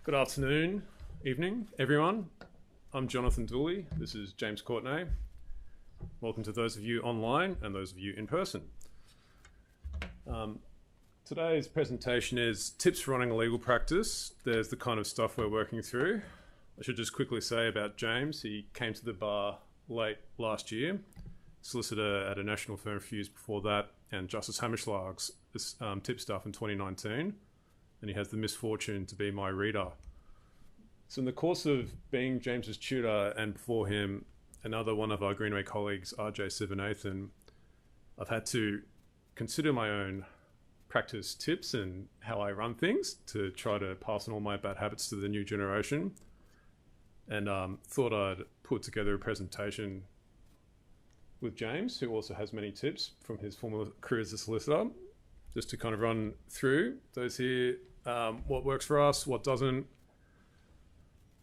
Good afternoon, evening, everyone. I'm Jonathon Dooley. This is James Courtenay. Welcome to those of you online and those of you in person. Today's presentation is tips for running a legal practice. There's the kind of stuff we're working through. I should just quickly say about James, he came to the bar late last year, solicitor at a national firm a few years before that, and Justice Hammerschlag's tip stuff in 2019. And he has the misfortune to be my reader. So in the course of being James's tutor and before him, another one of our Greenway colleagues, RJ Sivanathan, I've had to consider my own practice tips and how I run things to try to pass on all my bad habits to the new generation. And thought I'd put together a presentation with James, who also has many tips from his former career as a solicitor, just to kind of run through those here, what works for us, what doesn't.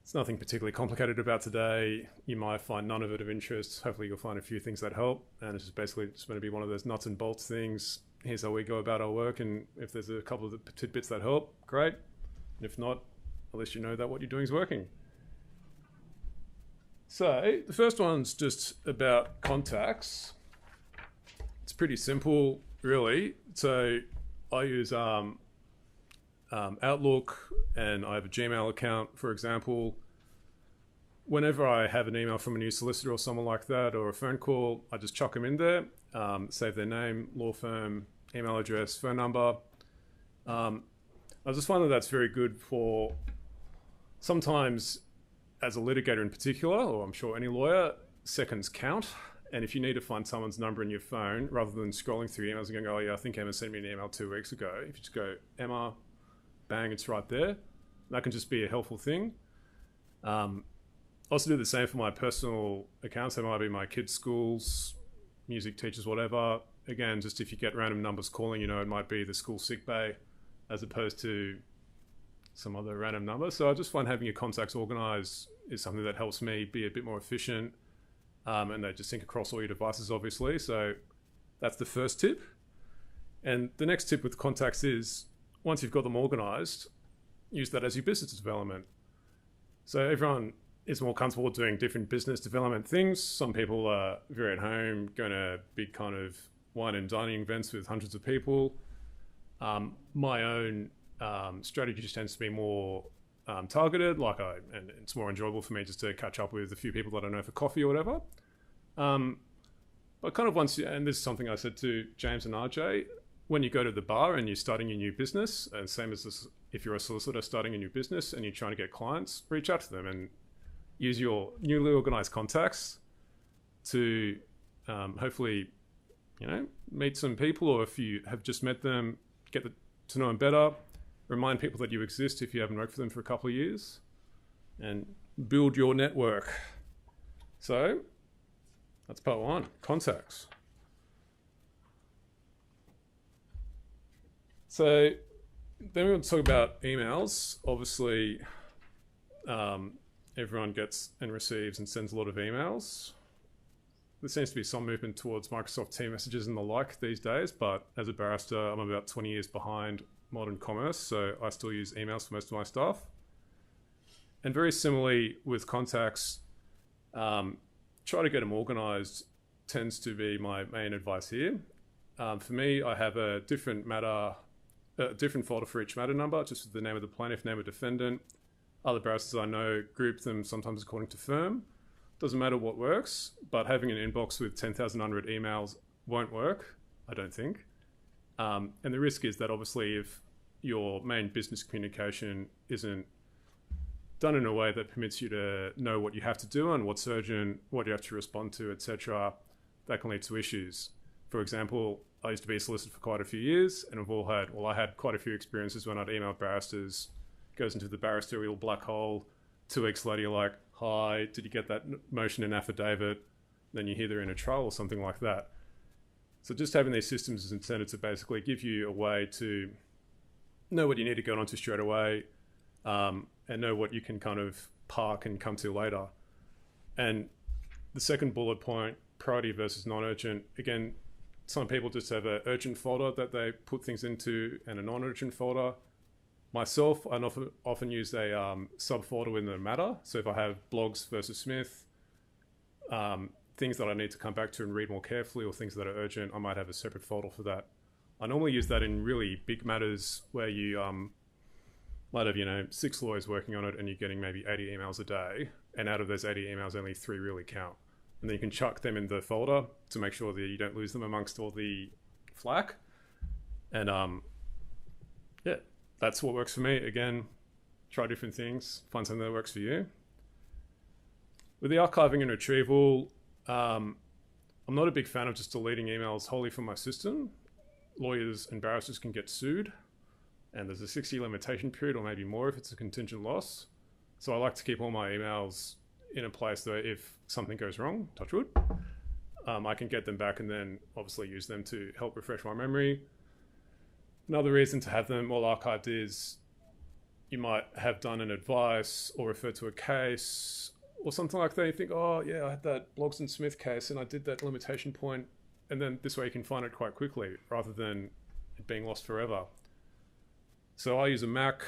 It's nothing particularly complicated about today. You might find none of it of interest. Hopefully you'll find a few things that help. And it's just basically just going to be one of those nuts and bolts things. Here's how we go about our work. And if there's a couple of the tidbits that help, great. And if not, at least you know that what you're doing is working. So the first one's just about contacts. It's pretty simple, really. So I use Outlook, and I have a Gmail account, for example. Whenever I have an email from a new solicitor or someone like that, or a phone call, I just chuck them in there, save their name, law firm, email address, phone number. I just find that that's very good for sometimes, as a litigator in particular, or I'm sure any lawyer, seconds count. And if you need to find someone's number in your phone, rather than scrolling through emails and going, oh yeah, I think Emma sent me an email 2 weeks ago. If you just go, Emma, bang, it's right there. That can just be a helpful thing. I also do the same for my personal accounts. They might be my kids' schools, music teachers, whatever. Again, just if you get random numbers calling, you know, it might be the school sick bay as opposed to some other random number. So I just find having your contacts organized is something that helps me be a bit more efficient. And they just sync across all your devices, obviously. So that's the first tip. And the next tip with contacts is, once you've got them organized, use that as your business development. So everyone is more comfortable doing different business development things. Some people are very at home, going to big kind of wine and dining events with hundreds of people. My own strategy just tends to be more targeted, and it's more enjoyable for me just to catch up with a few people that I know for coffee or whatever. But kind of and this is something I said to James and RJ, when you go to the bar and you're starting a new business, and same as this, if you're a solicitor starting a new business and you're trying to get clients, reach out to them and use your newly organized contacts to hopefully, meet some people, or if you have just met them, to know them better. Remind people that you exist if you haven't worked for them for a couple of years, and build your network. So that's part one, contacts. So then we want to talk about emails. Obviously, everyone gets and receives and sends a lot of emails. There seems to be some movement towards Microsoft Teams messages and the like these days, but as a barrister, I'm about 20 years behind modern commerce, so I still use emails for most of my stuff. And very similarly with contacts, try to get them organized tends to be my main advice here. For me, I have a different folder for each matter number, just with the name of the plaintiff, name of defendant. Other barristers I know group them sometimes according to firm. Doesn't matter what works, but having an inbox with 10,000 unread emails won't work, I don't think. And the risk is that obviously if your main business communication isn't done in a way that permits you to know what you have to do and what's urgent, what you have to respond to, etc., that can lead to issues. For example, I used to be a solicitor for quite a few years, and I had quite a few experiences when I'd emailed barristers, goes into the barristerial black hole. 2 weeks later, you're like, hi, did you get that motion in affidavit? Then you hear they're in a trial or something like that. So just having these systems is intended to basically give you a way to know what you need to get onto straight away, and know what you can kind of park and come to later. And the second bullet point, priority versus non-urgent. Again, some people just have an urgent folder that they put things into and a non-urgent folder. Myself, I often use a subfolder within the matter. So if I have blogs versus Smith, things that I need to come back to and read more carefully, or things that are urgent, I might have a separate folder for that. I normally use that in really big matters where you might have 6 lawyers working on it, and you're getting maybe 80 emails a day, and out of those 80 emails, only 3 really count. And then you can chuck them in the folder to make sure that you don't lose them amongst all the flack. And yeah, that's what works for me. Again, try different things, find something that works for you. With the archiving and retrieval, I'm not a big fan of just deleting emails wholly from my system. Lawyers and barristers can get sued, and there's a 60 limitation period, or maybe more if it's a contingent loss. So I like to keep all my emails in a place that if something goes wrong, touch wood, I can get them back and then obviously use them to help refresh my memory. Another reason to have them all archived is you might have done an advice or referred to a case or something like that. You think, oh yeah, I had that Blogs and Smith case and I did that limitation point, and then this way you can find it quite quickly rather than it being lost forever. So I use a Mac.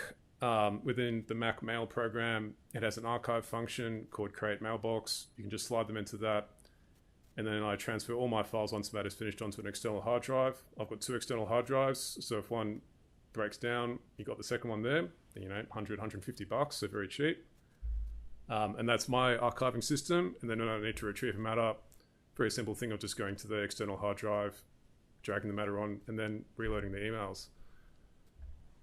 Within the Mac Mail program, it has an archive function called Create Mailbox. You can just slide them into that, and then I transfer all my files once that is finished onto an external hard drive. I've got 2 external hard drives, so if one breaks down, you got the second one there. $100, $150, so very cheap. And that's my archiving system. And then when I need to retrieve a matter, very simple thing of just going to the external hard drive, dragging the matter on, and then reloading the emails.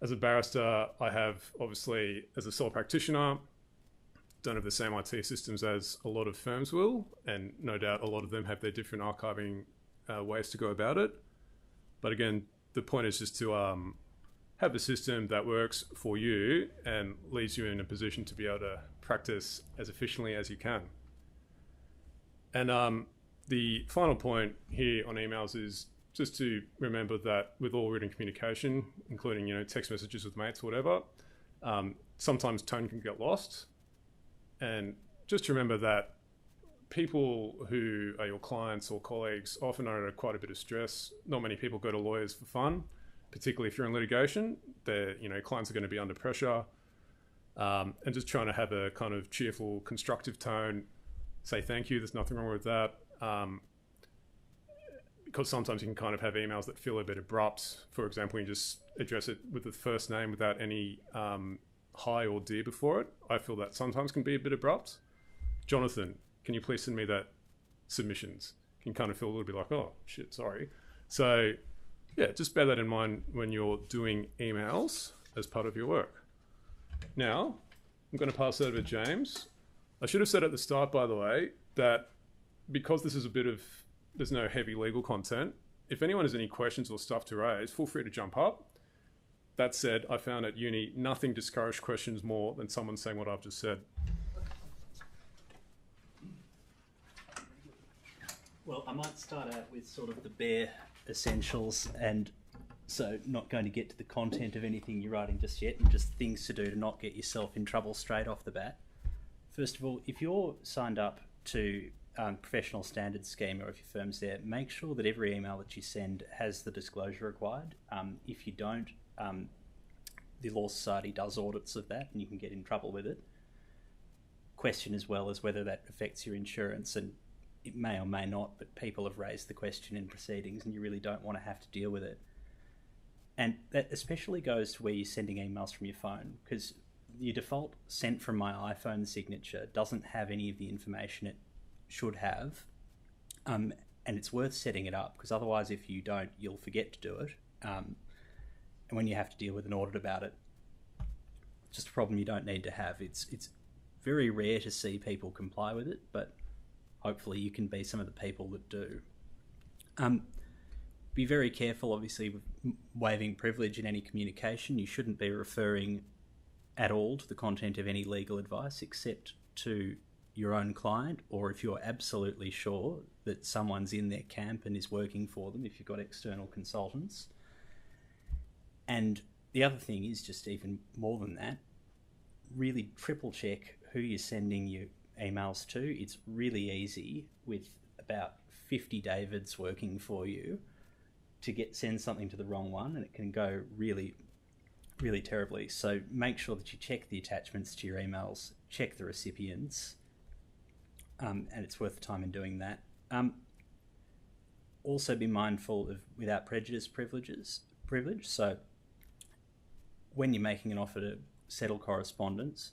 As a barrister, I have, obviously, as a sole practitioner, don't have the same IT systems as a lot of firms will, and no doubt a lot of them have their different archiving ways to go about it. But again, the point is just to have a system that works for you and leaves you in a position to be able to practice as efficiently as you can. And the final point here on emails is just to remember that with all written communication, including text messages with mates or whatever, sometimes tone can get lost. And just remember that people who are your clients or colleagues often are under quite a bit of stress. Not many people go to lawyers for fun, particularly if you're in litigation. Their clients are going to be under pressure, and just trying to have a kind of cheerful, constructive tone. Say thank you. There's nothing wrong with that. Because sometimes you can kind of have emails that feel a bit abrupt. For example, you just address it with the first name without any hi or dear before it. I feel that sometimes can be a bit abrupt. Jonathon, can you please send me that submissions? You can kind of feel a little bit like, oh shit, sorry. So yeah, just bear that in mind when you're doing emails as part of your work. Now, I'm going to pass over to James. I should have said at the start, by the way, that because this is there's no heavy legal content, if anyone has any questions or stuff to raise, feel free to jump up. That said, I found at uni, nothing discouraged questions more than someone saying what I've just said. Well, I might start out with sort of the bare essentials, and so not going to get to the content of anything you're writing just yet, and just things to do to not get yourself in trouble straight off the bat. First of all, if you're signed up to professional standards scheme, or if your firm's there, make sure that every email that you send has the disclosure required. If you don't, the Law Society does audits of that and you can get in trouble with it. Question as well as whether that affects your insurance, and it may or may not, but people have raised the question in proceedings and you really don't want to have to deal with it. And that especially goes to where you're sending emails from your phone, because your default sent from my iPhone signature doesn't have any of the information it should have, and it's worth setting it up, because otherwise if you don't, you'll forget to do it, and when you have to deal with an audit about it, it's just a problem you don't need to have. It's very rare to see people comply with it, but hopefully you can be some of the people that do. Be very careful, obviously, with waiving privilege in any communication. You shouldn't be referring at all to the content of any legal advice except to your own client, or if you're absolutely sure that someone's in their camp and is working for them, if you've got external consultants. And the other thing is, just even more than that, really triple check who you're sending your emails to. It's really easy with about 50 Davids working for you to send something to the wrong one, and it can go really, really terribly. So make sure that you check the attachments to your emails, check the recipients, and it's worth the time in doing that. Also be mindful of without prejudice privilege. So when you're making an offer to settle correspondence,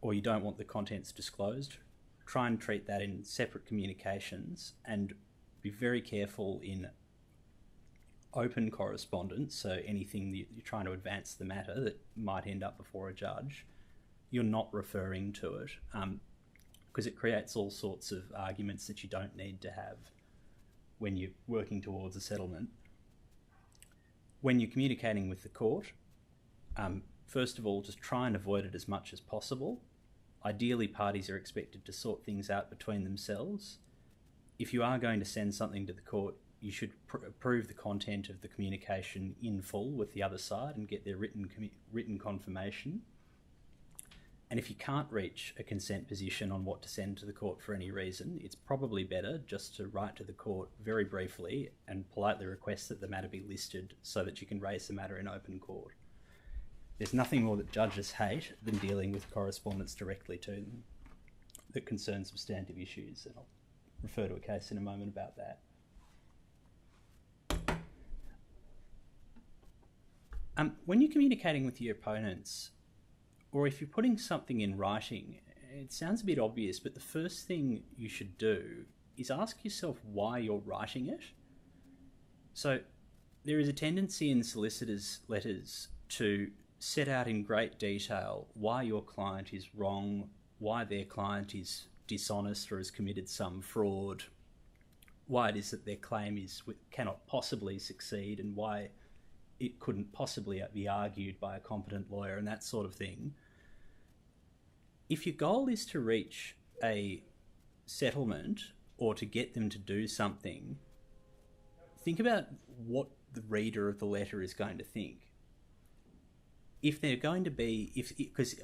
or you don't want the contents disclosed, try and treat that in separate communications, and be very careful in open correspondence. So anything that you're trying to advance the matter that might end up before a judge, you're not referring to it, because it creates all sorts of arguments that you don't need to have when you're working towards a settlement. When you're communicating with the court, first of all, just try and avoid it as much as possible. Ideally, parties are expected to sort things out between themselves. If you are going to send something to the court, you should approve the content of the communication in full with the other side and get their written confirmation. And if you can't reach a consent position on what to send to the court for any reason, it's probably better just to write to the court very briefly and politely request that the matter be listed so that you can raise the matter in open court. There's nothing more that judges hate than dealing with correspondence directly to them that concerns substantive issues, and I'll refer to a case in a moment about that. When you're communicating with your opponents, or if you're putting something in writing, it sounds a bit obvious, but the first thing you should do is ask yourself why you're writing it. So there is a tendency in solicitors' letters to set out in great detail why your client is wrong, why their client is dishonest or has committed some fraud, why it is that their claim cannot possibly succeed, and why it couldn't possibly be argued by a competent lawyer and that sort of thing. If your goal is to reach a settlement or to get them to do something, think about what the reader of the letter is going to think. If they're going to be, because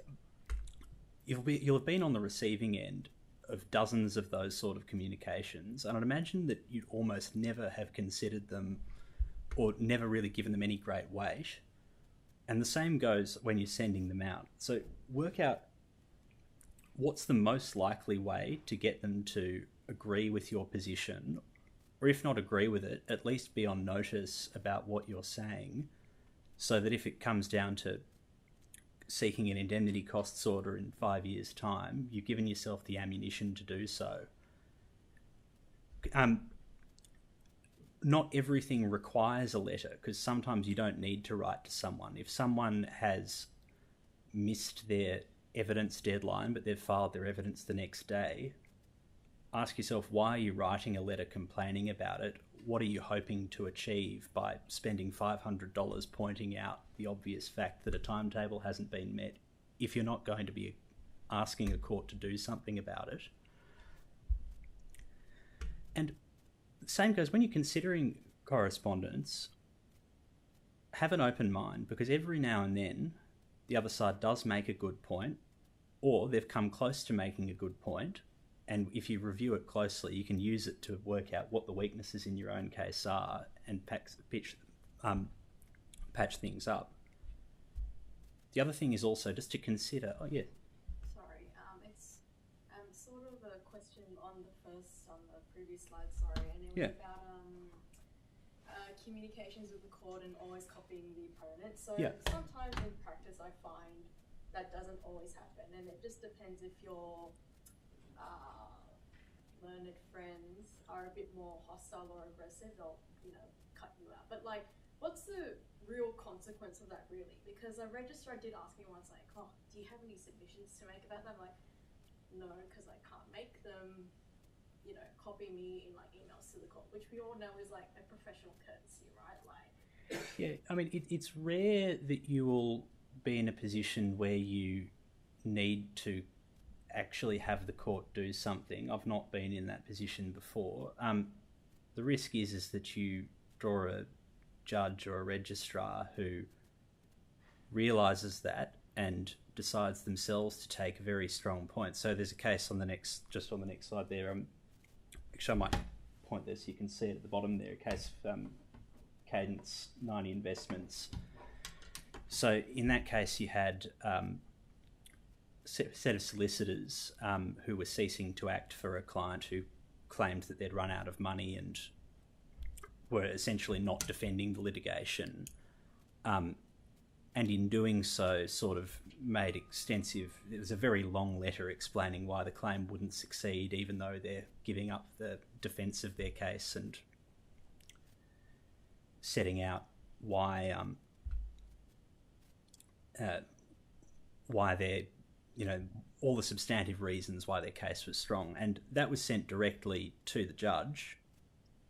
you'll have been on the receiving end of dozens of those sort of communications, and I'd imagine that you'd almost never have considered them or never really given them any great weight. And the same goes when you're sending them out. So work out what's the most likely way to get them to agree with your position, or if not agree with it, at least be on notice about what you're saying, so that if it comes down to seeking an indemnity costs order in 5 years' time, you've given yourself the ammunition to do so. Not everything requires a letter, because sometimes you don't need to write to someone. If someone has missed their evidence deadline, but they've filed their evidence the next day, ask yourself, why are you writing a letter complaining about it? What are you hoping to achieve by spending $500 pointing out the obvious fact that a timetable hasn't been met if you're not going to be asking a court to do something about it? And the same goes when you're considering correspondence. Have an open mind, because every now and then the other side does make a good point, or they've come close to making a good point, and if you review it closely, you can use it to work out what the weaknesses in your own case are and patch things up. The other thing is also just to consider, Sorry, it's sort of a question on the previous slide, sorry, and it was about communications with the court and always copying the opponent. So sometimes in practice I find that doesn't always happen, and it just depends if your learned friends are a bit more hostile or aggressive, they'll cut you out. But like, what's the real consequence of that really? Because a registrar did ask me once, like, oh, do you have any submissions to make about that? I'm like, no, because I can't make them, copy me in like emails to the court, which we all know is like a professional courtesy, right? Like, yeah, I mean, it's rare that you will be in a position where you need to actually have the court do something. I've not been in that position before. The risk is that you draw a judge or a registrar who realises that and decides themselves to take a very strong point. So there's a case on the next slide there. Actually, I might point there so you can see it at the bottom there. A case of Cadence 90 Investments. So in that case, you had set of solicitors who were ceasing to act for a client who claimed that they'd run out of money and were essentially not defending the litigation. And in doing so, sort of made extensive... It was a very long letter explaining why the claim wouldn't succeed, even though they're giving up the defence of their case and setting out why they're, you know, all the substantive reasons why their case was strong. And that was sent directly to the judge,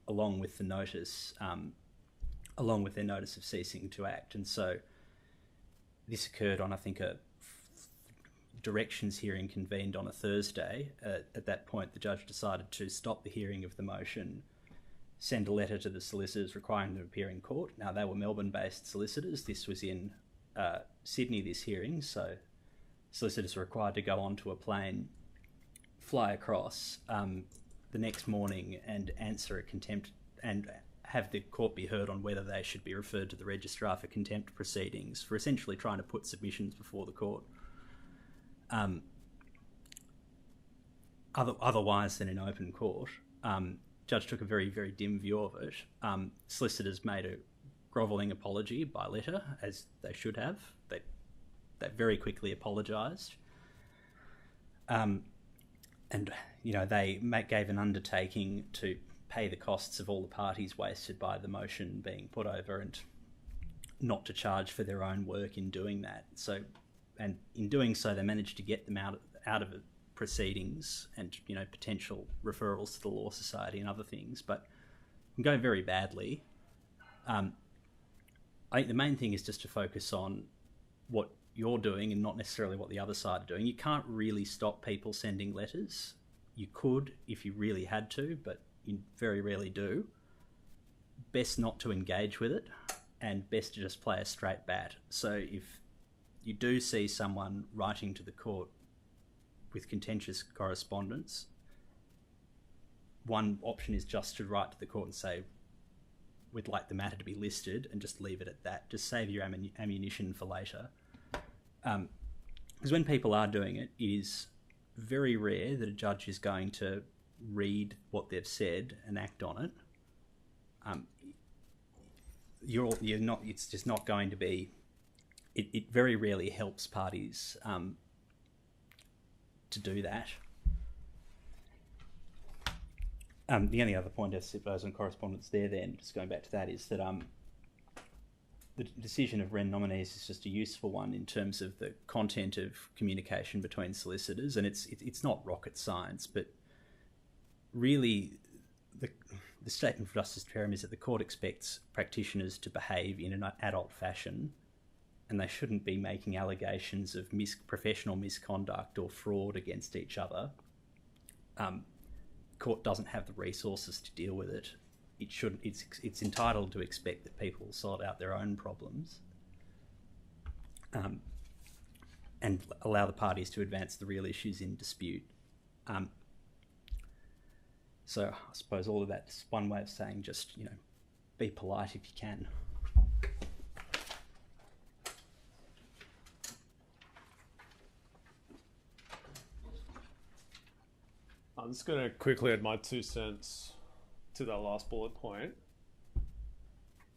along with the notice, along with their notice of ceasing to act. And so this occurred on, I think, a directions hearing convened on a Thursday. At that point, the judge decided to stop the hearing of the motion, send a letter to the solicitors requiring them to appear in court. Now, they were Melbourne-based solicitors. This was in Sydney, this hearing, so solicitors were required to go onto a plane, fly across the next morning and answer a contempt and have the court be heard on whether they should be referred to the registrar for contempt proceedings for essentially trying to put submissions before the court. Otherwise than in open court. Judge took a very, very dim view of it. Solicitors made a grovelling apology by letter, as they should have. They very quickly apologised. And, you know, they gave an undertaking to pay the costs of all the parties wasted by the motion being put over and not to charge for their own work in doing that. So, and in doing so, they managed to get them out of proceedings and, you know, potential referrals to the Law Society and other things, but it can go very badly. I think the main thing is just to focus on what you're doing and not necessarily what the other side are doing. You can't really stop people sending letters. You could if you really had to, but you very rarely do. Best not to engage with it, and best to just play a straight bat. So if you do see someone writing to the court with contentious correspondence, one option is just to write to the court and say, we'd like the matter to be listed, and just leave it at that. Just save your ammunition for later. Because when people are doing it, it is very rare that a judge is going to read what they've said and act on it. You're not. It's just not going to be. It very rarely helps parties to do that. The only other point I suppose on correspondence there, then, just going back to that, is that the decision of Wren nominees is just a useful one in terms of the content of communication between solicitors, and it's not rocket science, but really the statement for Justice Perham is that the court expects practitioners to behave in an adult fashion, and they shouldn't be making allegations of professional misconduct or fraud against each other. Court doesn't have the resources to deal with it. It's entitled to expect that people sort out their own problems and allow the parties to advance the real issues in dispute. So I suppose all of that's one way of saying just, you know, be polite if you can. I'm just going to quickly add my 2 cents to that last bullet point.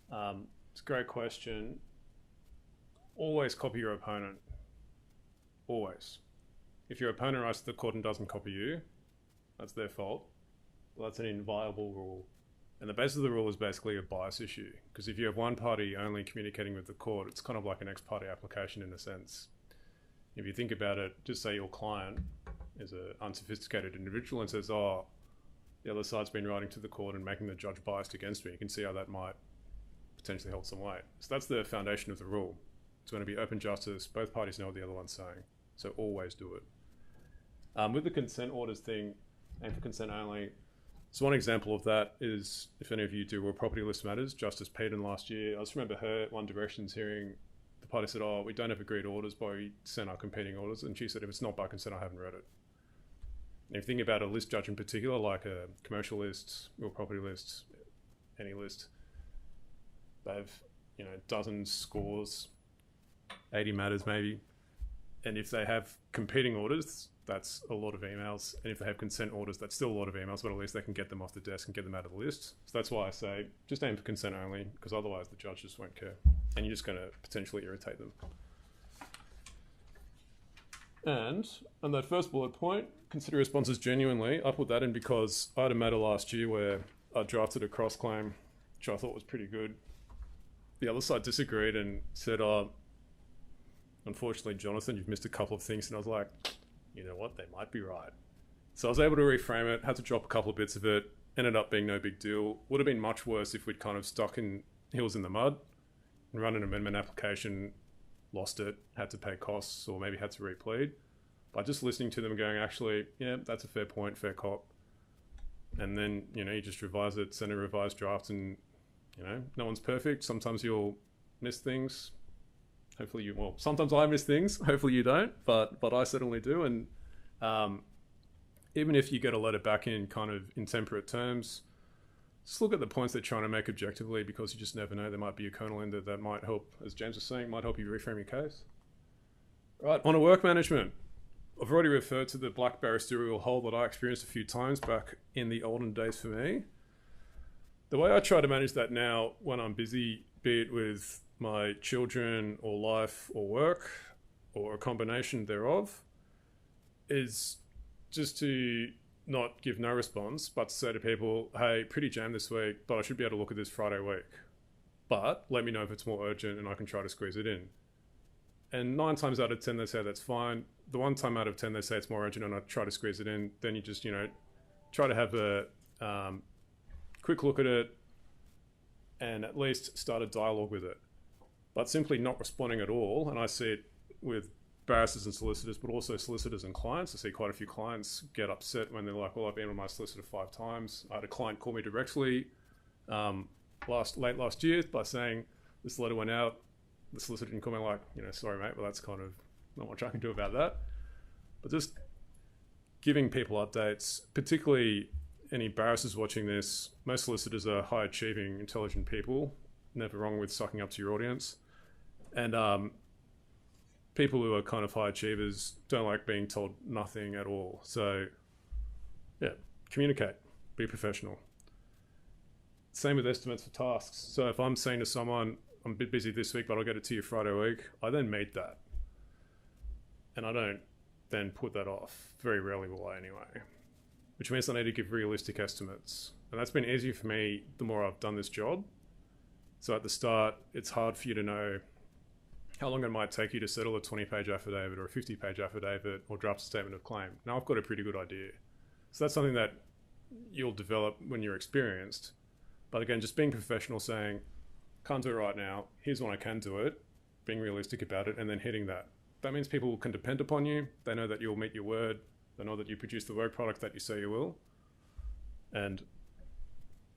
It's a great question. Always copy your opponent. Always. If your opponent writes to the court and doesn't copy you, that's their fault. Well, that's an inviolable rule. And the basis of the rule is basically a bias issue. Because if you have one party only communicating with the court, it's kind of like an ex parte application in a sense. If you think about it, just say your client is an unsophisticated individual and says, oh, the other side's been writing to the court and making the judge biased against me. You can see how that might potentially hold some weight. So that's the foundation of the rule. It's going to be open justice. Both parties know what the other one's saying. So always do it. With the consent orders thing, and for consent only, so one example of that is, if any of you do Real Property List Matters, Justice Peden last year, I just remember her at one directions hearing, the party said, oh, we don't have agreed orders, but we sent our competing orders. And she said, if it's not by consent, I haven't read it. And if you think about a list judge in particular, like a commercial list, real property lists, any list, they have, you know, dozens, scores 80 matters maybe. And if they have competing orders, that's a lot of emails. And if they have consent orders, that's still a lot of emails, but at least they can get them off the desk and get them out of the list. So that's why I say just aim for consent only, because otherwise the judge just won't care. And you're just going to potentially irritate them. And on that first bullet point, consider responses genuinely. I put that in because I had a matter last year where I drafted a cross claim, which I thought was pretty good. The other side disagreed and said, oh, unfortunately, Jonathon, you've missed a couple of things. And I was like, you know what? They might be right. So I was able to reframe it, had to drop a couple of bits of it, ended up being no big deal. Would have been much worse if we'd kind of stuck in heels in the mud and run an amendment application, lost it, had to pay costs, or maybe had to replead. By just listening to them and going, actually, yeah, that's a fair point, fair cop. And then, you know, you just revise it, send a revised draft, and, you know, no one's perfect. Sometimes you'll miss things. Hopefully you, well, sometimes I miss things. Hopefully you don't, but I certainly do. And even if you get a letter back in kind of intemperate terms, just look at the points they're trying to make objectively, because you just never know. There might be a kernel in there that might help, as James was saying, might help you reframe your case. Right, on to work management. I've already referred to the black barristerial hole that I experienced a few times back in the olden days for me. The way I try to manage that now when I'm busy, be it with my children or life or work or a combination thereof, is just to not give no response, but to say to people, hey, pretty jammed this week, but I should be able to look at this Friday week. But let me know if it's more urgent and I can try to squeeze it in. And 9 times out of 10, they say that's fine. The 1 time out of 10, they say it's more urgent and I try to squeeze it in. Then you just, you know, try to have a quick look at it and at least start a dialogue with it. But simply not responding at all, and I see it with barristers and solicitors, but also solicitors and clients. I see quite a few clients get upset when they're like, well, I've been with my solicitor 5 times. I had a client call me directly late last year by saying this letter went out. The solicitor didn't call me, like, you know, sorry, mate, well, that's kind of not much I can do about that. But just giving people updates, particularly any barristers watching this. Most solicitors are high achieving, intelligent people. Never wrong with sucking up to your audience. And people who are kind of high achievers don't like being told nothing at all. So yeah, communicate, be professional. Same with estimates for tasks. So if I'm saying to someone, I'm a bit busy this week, but I'll get it to you Friday week, I then meet that. And I don't then put that off. Very rarely will I anyway. Which means I need to give realistic estimates. And that's been easier for me the more I've done this job. So at the start, it's hard for you to know how long it might take you to settle a 20-page affidavit or a 50-page affidavit or draft a statement of claim. Now I've got a pretty good idea. So that's something that you'll develop when you're experienced. But again, just being professional, saying, can't do it right now, here's when I can do it, being realistic about it, and then hitting that. That means people can depend upon you. They know that you'll meet your word. They know that you produce the work product that you say you will. And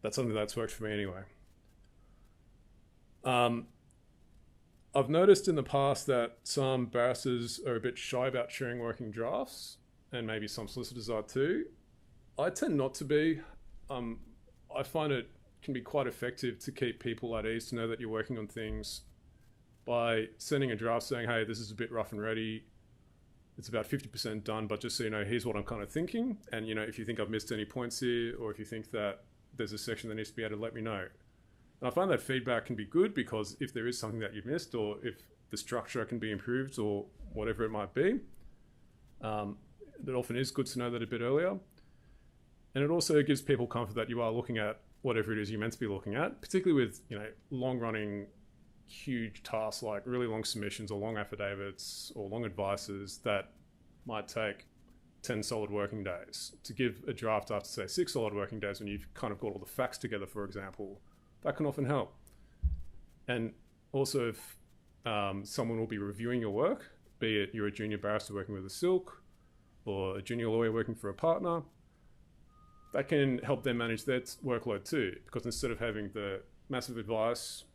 that's something that's worked for me anyway. I've noticed in the past that some barristers are a bit shy about sharing working drafts, and maybe some solicitors are too. I tend not to be. I find it can be quite effective to keep people at ease, to know that you're working on things by sending a draft saying, hey, this is a bit rough and ready. It's about 50% done, but just so you know, here's what I'm kind of thinking. And, you know, if you think I've missed any points here, or if you think that there's a section that needs to be added, let me know. And I find that feedback can be good, because if there is something that you've missed, or if the structure can be improved, or whatever it might be, it often is good to know that a bit earlier. And it also gives people comfort that you are looking at whatever it is you're meant to be looking at, particularly with, you know, long-running, huge tasks like really long submissions or long affidavits or long advices that might take 10 solid working days. To give a draft after, say, 6 solid working days when you've kind of got all the facts together, for example, that can often help. And also, if someone will be reviewing your work, be it you're a junior barrister working with a silk or a junior lawyer working for a partner, that can help them manage their workload too, because instead of having the massive advice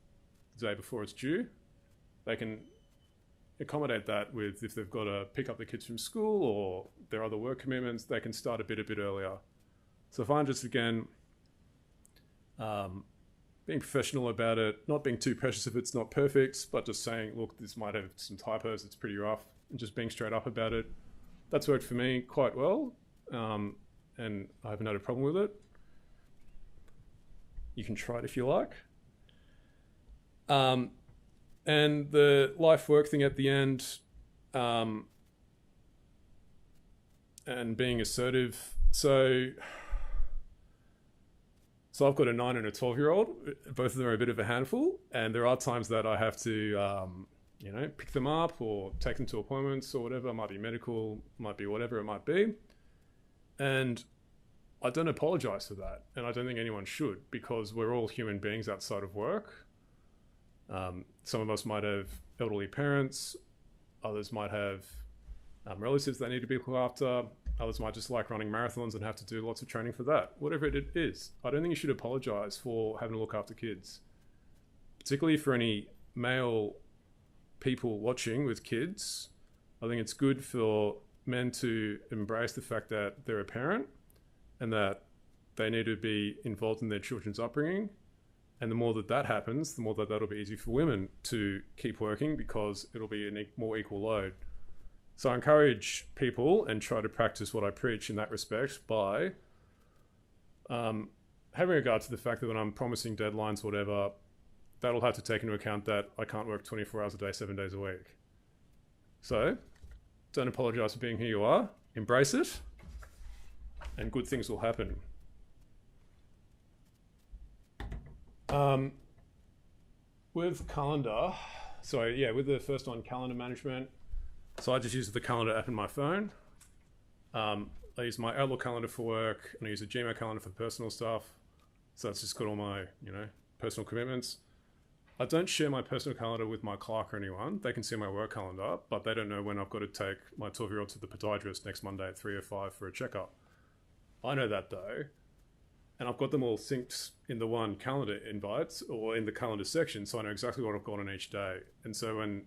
the day before it's due, they can accommodate that with, if they've got to pick up the kids from school or their other work commitments, they can start a bit earlier. So if I'm just, again, being professional about it, not being too precious if it's not perfect, but just saying, look, this might have some typos, it's pretty rough, and just being straight up about it. That's worked for me quite well, and I haven't had a problem with it. You can try it if you like. And the life work thing at the end, and being assertive. So I've got a 9 and a 12-year-old. Both of them are a bit of a handful, and there are times that I have to, pick them up or take them to appointments or whatever. It might be medical, might be whatever it might be. And I don't apologize for that, and I don't think anyone should, because we're all human beings outside of work. Some of us might have elderly parents, others might have relatives that need to be looked after, others might just like running marathons and have to do lots of training for that. Whatever it is, I don't think you should apologize for having to look after kids, particularly for any male people watching with kids. I think it's good for men to embrace the fact that they're a parent and that they need to be involved in their children's upbringing. And the more that happens, the more that'll be easy for women to keep working, because it'll be a more equal load. So I encourage people and try to practice what I preach in that respect by having regard to the fact that when I'm promising deadlines, whatever, that'll have to take into account that I can't work 24 hours a day, 7 days a week. So don't apologize for being who you are, embrace it, and good things will happen. With calendar, with the first one, calendar management. So I just use the calendar app in my phone. I use my Outlook calendar for work, and I use a Gmail calendar for personal stuff. So it's just got all my, personal commitments. I don't share my personal calendar with my clerk or anyone. They can see my work calendar, but they don't know when I've got to take my 12-year-old to the podiatrist next Monday at 3:05 for a checkup. I know that though. And I've got them all synced in the one calendar invite or in the calendar section, so I know exactly what I've got on each day. And so when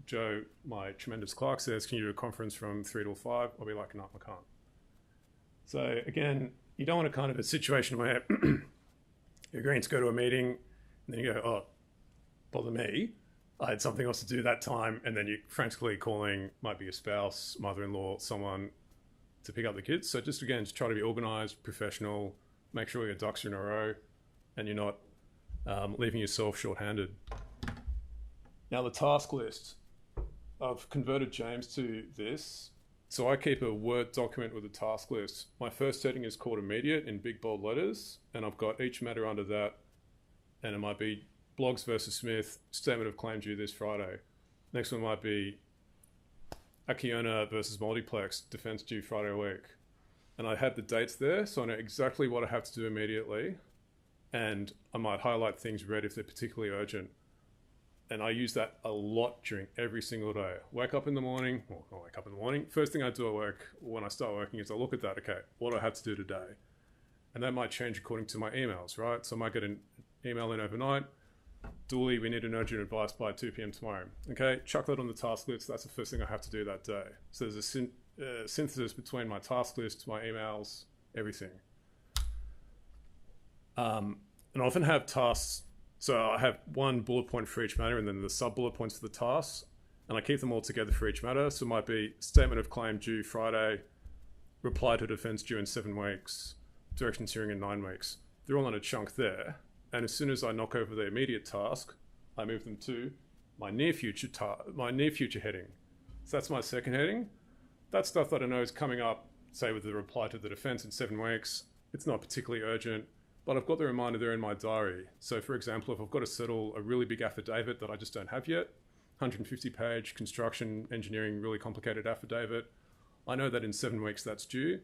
Joe, my tremendous clerk, says, can you do a conference from 3 till 5? I'll be like, no, I can't. So again, you don't want a kind of a situation where you're agreeing to go to a meeting and then you go, oh, bother me. I had something else to do that time. And then you're frantically calling, might be your spouse, mother-in-law, someone to pick up the kids. So just try to be organized, professional, make sure your ducks are in a row and you're not leaving yourself short-handed. Now the task list. I've converted James to this. So I keep a Word document with a task list. My first heading is called immediate in big bold letters, and I've got each matter under that, and it might be Blogs versus Smith, statement of claim due this Friday. Next one might be Akiona versus Multiplex, defense due Friday week. And I have the dates there, so I know exactly what I have to do immediately, and I might highlight things red if they're particularly urgent. And I use that a lot during every single day. Wake up in the morning, well, not wake up in the morning. First thing I do at work when I start working is I look at that, okay, what do I have to do today? And that might change according to my emails, right? So I might get an email in overnight. Dooley, we need an urgent advice by 2 p.m. tomorrow. Okay, chuck that on the task list. That's the first thing I have to do that day. So there's a synthesis between my task list, my emails, everything. And I often have tasks. So I have one bullet point for each matter and then the sub bullet points for the tasks, and I keep them all together for each matter. So it might be statement of claim due Friday, reply to defense due in 7 weeks, directions hearing in 9 weeks. They're all in a chunk there. And as soon as I knock over the immediate task, I move them to my near future heading. So that's my second heading. That's stuff that I know is coming up, say with the reply to the defense in 7 weeks. It's not particularly urgent, but I've got the reminder there in my diary. So for example, if I've got to settle a really big affidavit that I just don't have yet, 150-page construction, engineering, really complicated affidavit, I know that in 7 weeks that's due.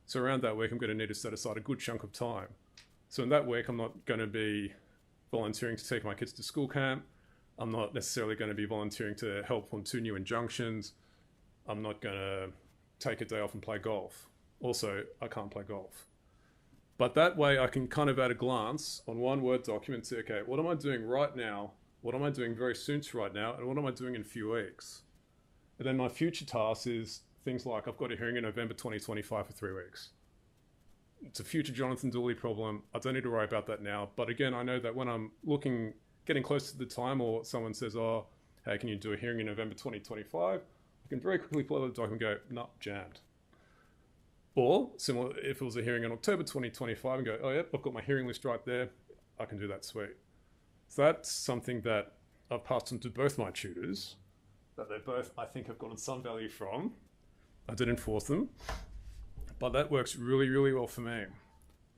So around that week, I'm going to need to set aside a good chunk of time. So in that week, I'm not going to be volunteering to take my kids to school camp. I'm not necessarily going to be volunteering to help on 2 new injunctions. I'm not going to take a day off and play golf. Also, I can't play golf. But that way I can kind of at a glance on one Word document say, okay, what am I doing right now? What am I doing very soon to right now? And what am I doing in a few weeks? And then my future task is things like I've got a hearing in November 2025 for 3 weeks. It's a future Jonathon Dooley problem. I don't need to worry about that now. But again, I know that when I'm getting close to the time, or someone says, oh, hey, can you do a hearing in November 2025? I can very quickly pull out the document and go, no, jammed. Or, similar, if it was a hearing in October 2025 and go, oh, yep, I've got my hearing list right there. I can do that, sweet. So that's something that I've passed on to both my tutors, that they both, I think, have gotten some value from. I did enforce them, but that works really, really well for me.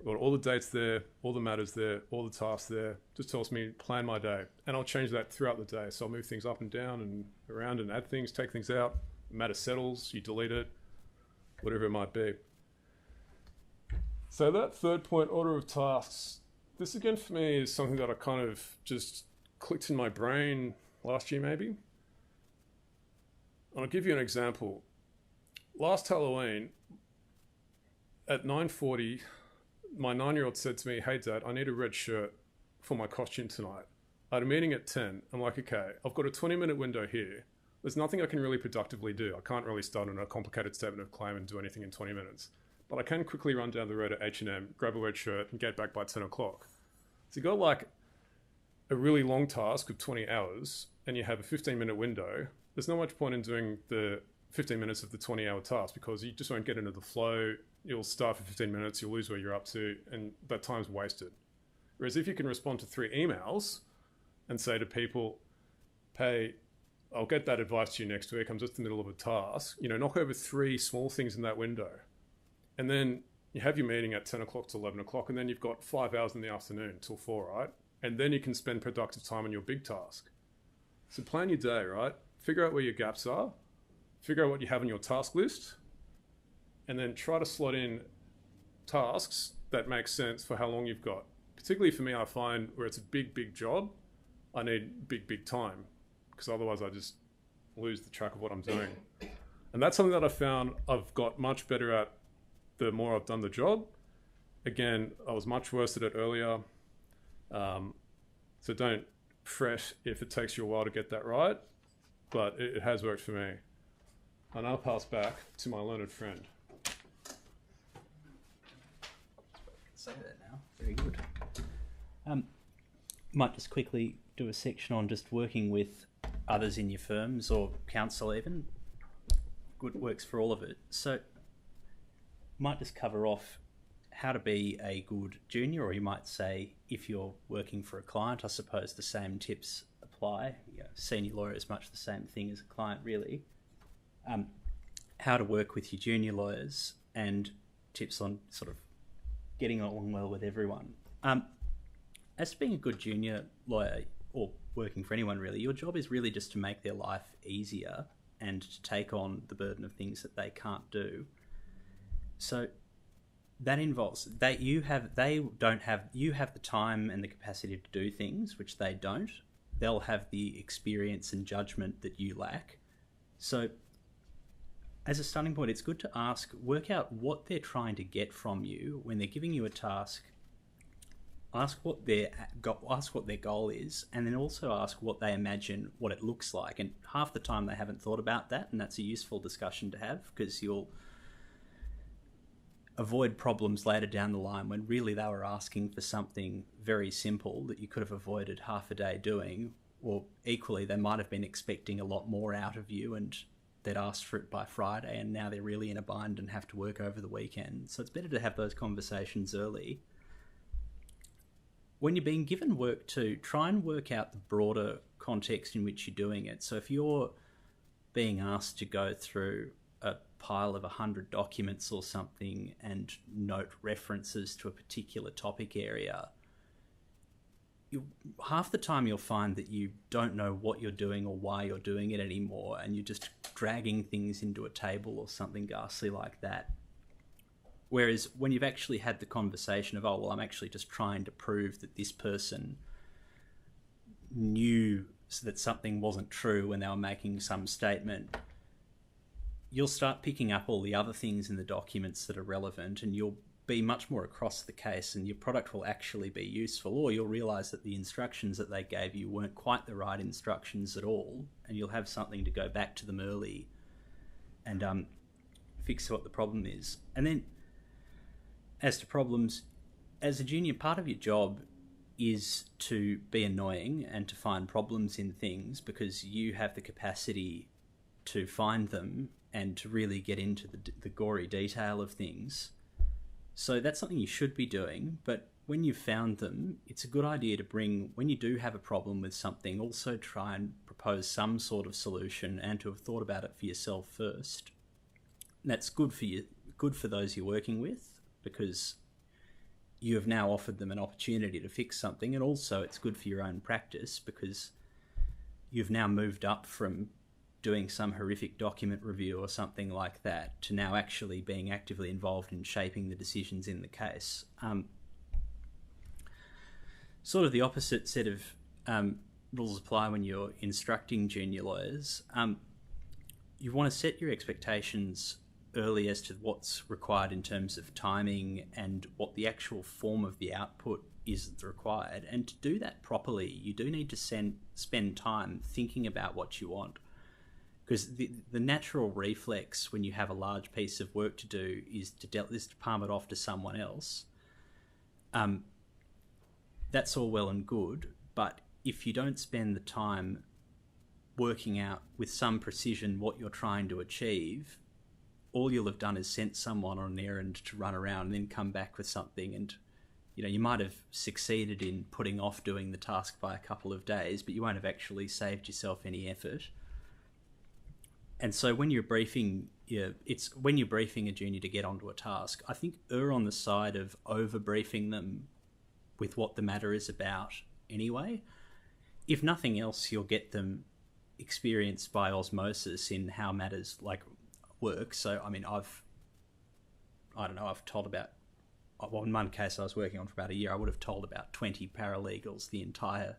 I've got all the dates there, all the matters there, all the tasks there. Just tells me plan my day, and I'll change that throughout the day. So I'll move things up and down and around and add things, take things out. The matter settles, you delete it, whatever it might be. So that third point, order of tasks, this again for me is something that I kind of just clicked in my brain last year maybe. I'll give you an example. Last Halloween at 9:40, my 9-year-old said to me, hey Dad, I need a red shirt for my costume tonight. I had a meeting at 10. I'm like, okay, I've got a 20-minute window here. There's nothing I can really productively do. I can't really start on a complicated statement of claim and do anything in 20 minutes. But I can quickly run down the road at H&M, grab a red shirt, and get back by 10 o'clock. So you've got like a really long task of 20 hours, and you have a 15-minute window. There's not much point in doing the 15 minutes of the 20-hour task because you just won't get into the flow. You'll start for 15 minutes, you'll lose where you're up to, and that time's wasted. Whereas if you can respond to 3 emails and say to people, hey, I'll get that advice to you next week, I'm just in the middle of a task, knock over 3 small things in that window. And then you have your meeting at 10 o'clock to 11 o'clock, and then you've got 5 hours in the afternoon till 4, right? And then you can spend productive time on your big task. So plan your day, right? Figure out where your gaps are, figure out what you have on your task list, and then try to slot in tasks that make sense for how long you've got. Particularly for me, I find where it's a big, big job, I need big, big time, because otherwise I just lose the track of what I'm doing. And that's something that I found I've got much better at the more I've done the job. Again, I was much worse at it earlier. So don't fret if it takes you a while to get that right, but it has worked for me. And I'll pass back to my learned friend. Say that now. Very good. Might just quickly do a section on just working with others in your firms or counsel even. Good, works for all of it. So might just cover off how to be a good junior, or you might say if you're working for a client, I suppose the same tips apply. Senior lawyer is much the same thing as a client really. How to work with your junior lawyers and tips on sort of getting along well with everyone. As to being a good junior lawyer or working for anyone really, your job is really just to make their life easier and to take on the burden of things that they can't do. So that involves you have the time and the capacity to do things which they don't. They'll have the experience and judgment that you lack. So as a starting point, it's good to work out what they're trying to get from you when they're giving you a task. Ask what their goal is, and then also ask what they imagine what it looks like. And half the time they haven't thought about that, and that's a useful discussion to have because you'll avoid problems later down the line when really they were asking for something very simple that you could have avoided half a day doing, or equally they might have been expecting a lot more out of you and they'd asked for it by Friday and now they're really in a bind and have to work over the weekend. So it's better to have those conversations early. When you're being given work too, try and work out the broader context in which you're doing it. So if you're being asked to go through a pile of 100 documents or something and note references to a particular topic area, half the time you'll find that you don't know what you're doing or why you're doing it anymore, and you're just dragging things into a table or something ghastly like that. Whereas when you've actually had the conversation of, oh, well, I'm actually just trying to prove that this person knew that something wasn't true when they were making some statement, you'll start picking up all the other things in the documents that are relevant, and you'll be much more across the case, and your product will actually be useful, or you'll realise that the instructions that they gave you weren't quite the right instructions at all, and you'll have something to go back to them early and fix what the problem is. And then as to problems, as a junior, part of your job is to be annoying and to find problems in things, because you have the capacity to find them and to really get into the gory detail of things. So that's something you should be doing. But when you've found them, it's a good idea to bring, when you do have a problem with something, also try and propose some sort of solution and to have thought about it for yourself first. And that's good for you, good for those you're working with, because you have now offered them an opportunity to fix something, and also it's good for your own practice because you've now moved up from doing some horrific document review or something like that to now actually being actively involved in shaping the decisions in the case. Sort of the opposite set of rules apply when you're instructing junior lawyers. You want to set your expectations early as to what's required in terms of timing and what the actual form of the output is that's required. And to do that properly, you do need to spend time thinking about what you want. Because the natural reflex when you have a large piece of work to do is to palm it off to someone else. That's all well and good, but if you don't spend the time working out with some precision what you're trying to achieve, all you'll have done is sent someone on an errand to run around and then come back with something, and you might have succeeded in putting off doing the task by a couple of days, but you won't have actually saved yourself any effort. And so when you're briefing a junior to get onto a task, I think err on the side of over-briefing them with what the matter is about anyway. If nothing else, you'll get them experienced by osmosis in how matters like work. So, I mean, I've told about, well, in one case I was working on for about a year, I would have told about 20 paralegals the entire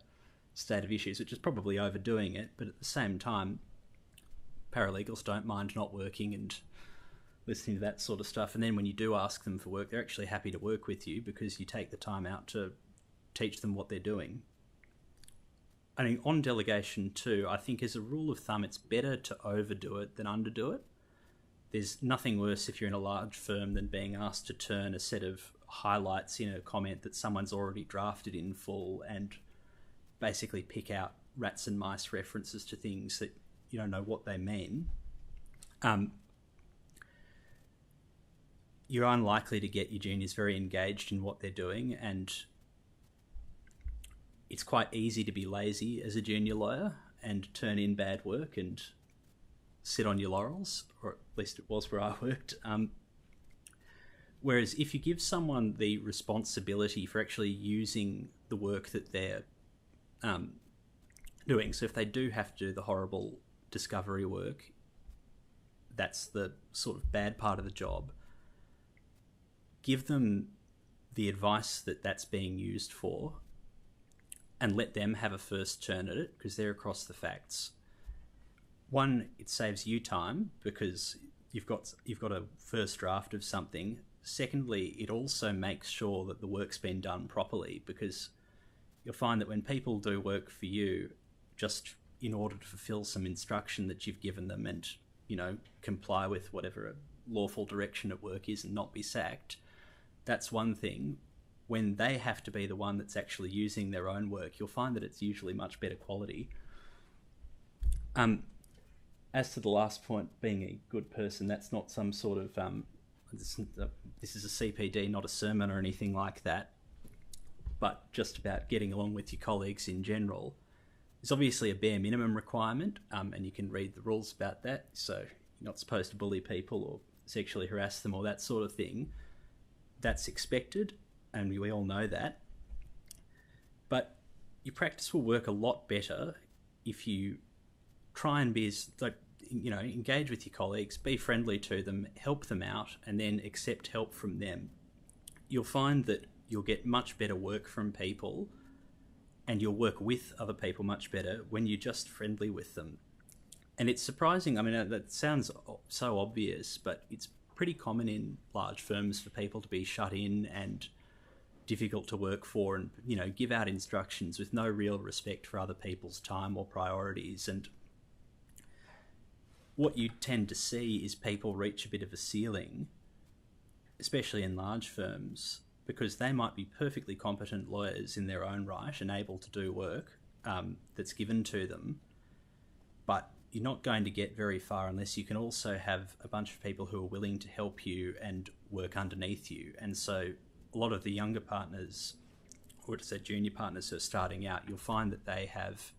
state of issues, which is probably overdoing it, but at the same time, paralegals don't mind not working and listening to that sort of stuff. And then when you do ask them for work, they're actually happy to work with you because you take the time out to teach them what they're doing. I mean, on delegation too, I think as a rule of thumb, it's better to overdo it than underdo it. There's nothing worse if you're in a large firm than being asked to turn a set of highlights in a comment that someone's already drafted in full and basically pick out rats and mice references to things that you don't know what they mean. You're unlikely to get your juniors very engaged in what they're doing, and it's quite easy to be lazy as a junior lawyer and turn in bad work and sit on your laurels, or at least it was where I worked. Whereas if you give someone the responsibility for actually using the work that they're doing, so if they do have to do the horrible discovery work, that's the sort of bad part of the job, give them the advice that that's being used for and let them have a first turn at it because they're across the facts. One, it saves you time because you've got a first draft of something. Secondly, it also makes sure that the work's been done properly, because you'll find that when people do work for you just in order to fulfill some instruction that you've given them and, comply with whatever a lawful direction at work is and not be sacked, that's one thing. When they have to be the one that's actually using their own work, you'll find that it's usually much better quality. As to the last point, being a good person, that's not some sort of... this is a CPD, not a sermon or anything like that, but just about getting along with your colleagues in general. It's obviously a bare minimum requirement, and you can read the rules about that, so you're not supposed to bully people or sexually harass them or that sort of thing. That's expected, and we all know that. But your practice will work a lot better if you try and be engage with your colleagues, be friendly to them, help them out, and then accept help from them. You'll find that you'll get much better work from people, and you'll work with other people much better when you're just friendly with them. And it's surprising, I mean, that sounds so obvious, but it's pretty common in large firms for people to be shut in and difficult to work for and, give out instructions with no real respect for other people's time or priorities. And what you tend to see is people reach a bit of a ceiling, especially in large firms, because they might be perfectly competent lawyers in their own right and able to do work that's given to them, but you're not going to get very far unless you can also have a bunch of people who are willing to help you and work underneath you. And so a lot of the younger partners, or to say junior partners who are starting out, you'll find that they have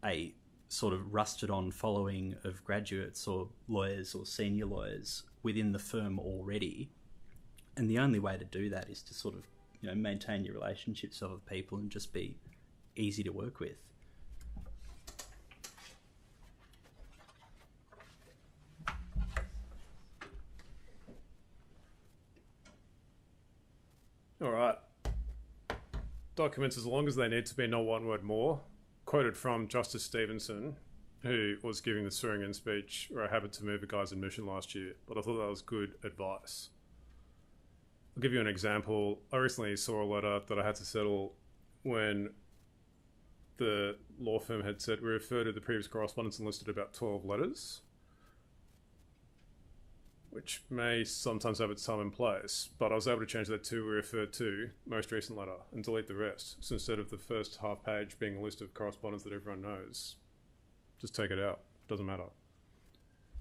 a sort of rusted on following of graduates or lawyers or senior lawyers within the firm already. And the only way to do that is to sort of, you know, maintain your relationships with other people and just be easy to work with. All right. Documents, as long as they need to be, not one word more. Quoted from Justice Stevenson, who was giving the swearing-in speech where I happened to move a guy's admission last year, but I thought that was good advice. I'll give you an example. I recently saw a letter that I had to settle when the law firm had said we refer to the previous correspondence and listed about 12 letters, which may sometimes have its time and place, but I was able to change that to we refer to most recent letter and delete the rest. So instead of the first half page being a list of correspondence that everyone knows, just take it out. It doesn't matter.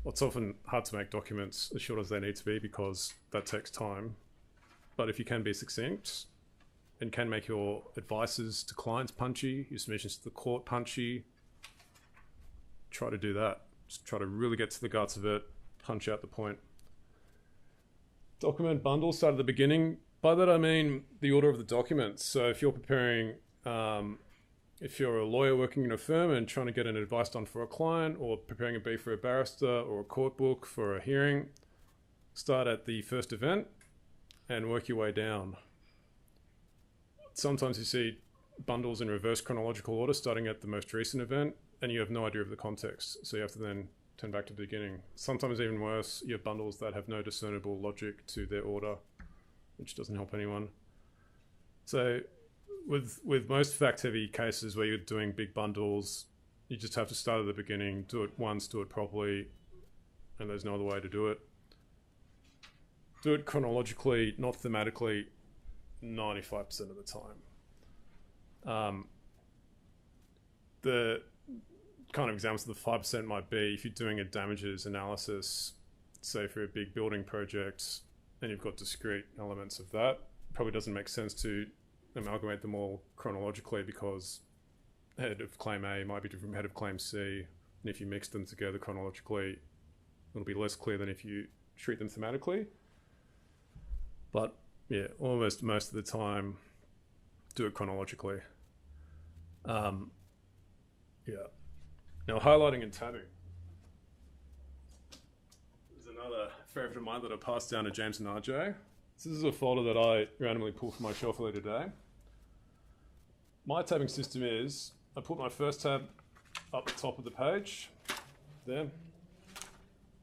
It's often hard to make documents as short as they need to be because that takes time. But if you can be succinct and can make your advices to clients punchy, your submissions to the court punchy, try to do that. Just try to really get to the guts of it, punch out the point. Document bundles start at the beginning. By that I mean the order of the documents. So if you're preparing, if you're a lawyer working in a firm and trying to get an advice done for a client, or preparing a brief for a barrister or a court book for a hearing, start at the first event and work your way down. Sometimes you see bundles in reverse chronological order starting at the most recent event and you have no idea of the context. So you have to then turn back to the beginning. Sometimes even worse, you have bundles that have no discernible logic to their order, which doesn't help anyone. So with most fact-heavy cases where you're doing big bundles, you just have to start at the beginning, do it once, do it properly, and there's no other way to do it. Do it chronologically, not thematically, 95% of the time. The kind of examples of the 5% might be if you're doing a damages analysis, say for a big building project, and you've got discrete elements of that, probably doesn't make sense to amalgamate them all chronologically because head of claim A might be different from head of claim C, and if you mix them together chronologically, it'll be less clear than if you treat them thematically. But yeah, almost most of the time, do it chronologically. Yeah. Now, highlighting and tabbing. There's another favourite of mine that I passed down to James and RJ. This is a folder that I randomly pulled from my shelf earlier today. My tabbing system is, I put my first tab up the top of the page, there.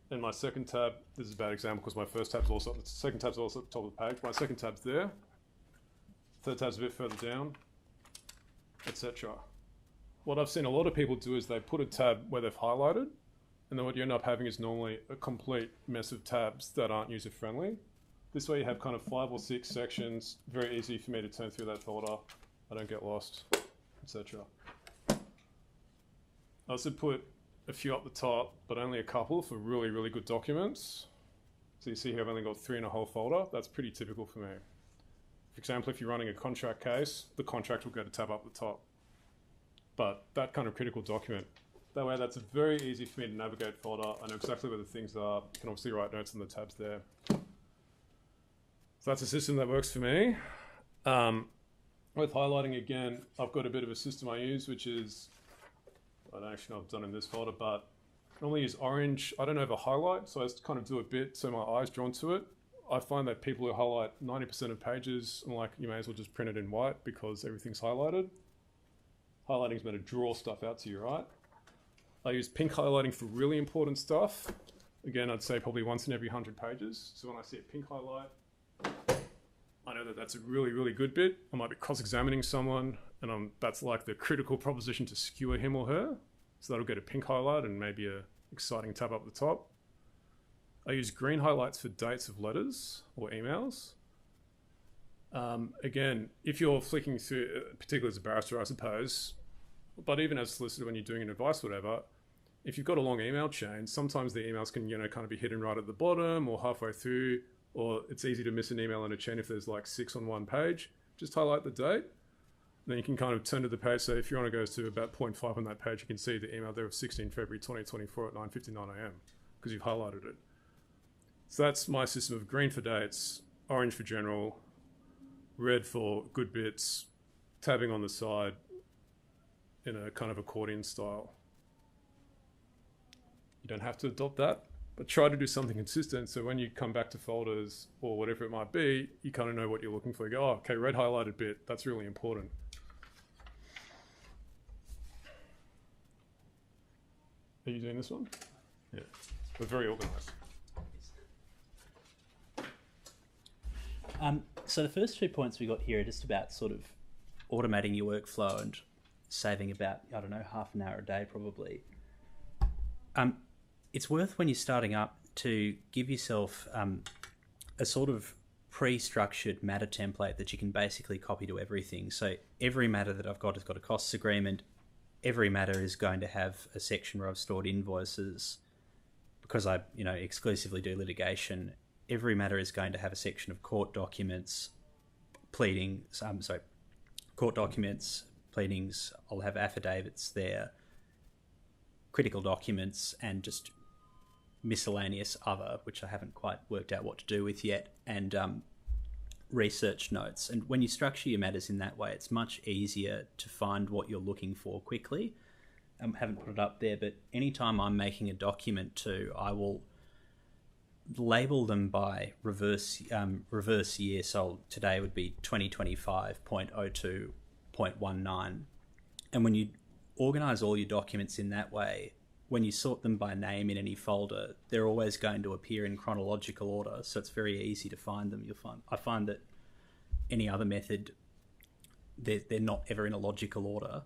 And my second tab, this is a bad example because my first tab's also, the second tab's also at the top of the page. My second tab's there. Third tab's a bit further down, etc. What I've seen a lot of people do is they put a tab where they've highlighted, and then what you end up having is normally a complete mess of tabs that aren't user-friendly. This way you have kind of 5 or 6 sections, very easy for me to turn through that folder. I don't get lost, etc. I also put a few up the top, but only a couple for really, really good documents. So you see here I've only got 3 in a whole folder. That's pretty typical for me. For example, if you're running a contract case, the contract will go to tab up the top. But that kind of critical document, that way that's very easy for me to navigate folder. I know exactly where the things are. You can obviously write notes in the tabs there. So that's a system that works for me. With highlighting again, I've got a bit of a system I use, which is, I don't actually know what I've done in this folder, but I normally use orange. I don't over highlight, so I just kind of do a bit so my eye's drawn to it. I find that people who highlight 90% of pages, I'm like, you may as well just print it in white because everything's highlighted. Highlighting is meant to draw stuff out to you, right? I use pink highlighting for really important stuff. Again, I'd say probably once in every 100 pages. So when I see a pink highlight, I know that that's a really, really good bit. I might be cross-examining someone, and that's like the critical proposition to skewer him or her. So that'll get a pink highlight and maybe a exciting tab up the top. I use green highlights for dates of letters or emails. Again, if you're flicking through, particularly as a barrister, I suppose, but even as a solicitor, when you're doing an advice, whatever, if you've got a long email chain, sometimes the emails can, kind of be hidden right at the bottom or halfway through, or it's easy to miss an email in a chain if there's like 6 on one page. Just highlight the date. Then you can kind of turn to the page. So if your honor goes to about 0.5 on that page, you can see the email there of 16 February 2024 at 9:59 a.m. because you've highlighted it. So that's my system of green for dates, orange for general, red for good bits, tabbing on the side in a kind of accordion style. You don't have to adopt that, but try to do something consistent. So when you come back to folders or whatever it might be, you kind of know what you're looking for. You go, oh, okay, red highlighted bit, that's really important. Are you doing this one? Yeah, we're very organized. So the first 2 points we got here are just about sort of automating your workflow and saving about, I don't know, half an hour a day probably. It's worth when you're starting up to give yourself a sort of pre-structured matter template that you can basically copy to everything. So every matter that I've got has got a costs agreement. Every matter is going to have a section where I've stored invoices because I, exclusively do litigation. Every matter is going to have a section of court documents, pleadings. Court documents, pleadings. I'll have affidavits there, critical documents, and just miscellaneous other, which I haven't quite worked out what to do with yet, and research notes. And when you structure your matters in that way, it's much easier to find what you're looking for quickly. I haven't put it up there, but anytime I'm making a document too, I will label them by reverse year. So today would be 2025.02.19. And when you organize all your documents in that way, when you sort them by name in any folder, they're always going to appear in chronological order. So it's very easy to find them. I find that any other method, they're not ever in a logical order.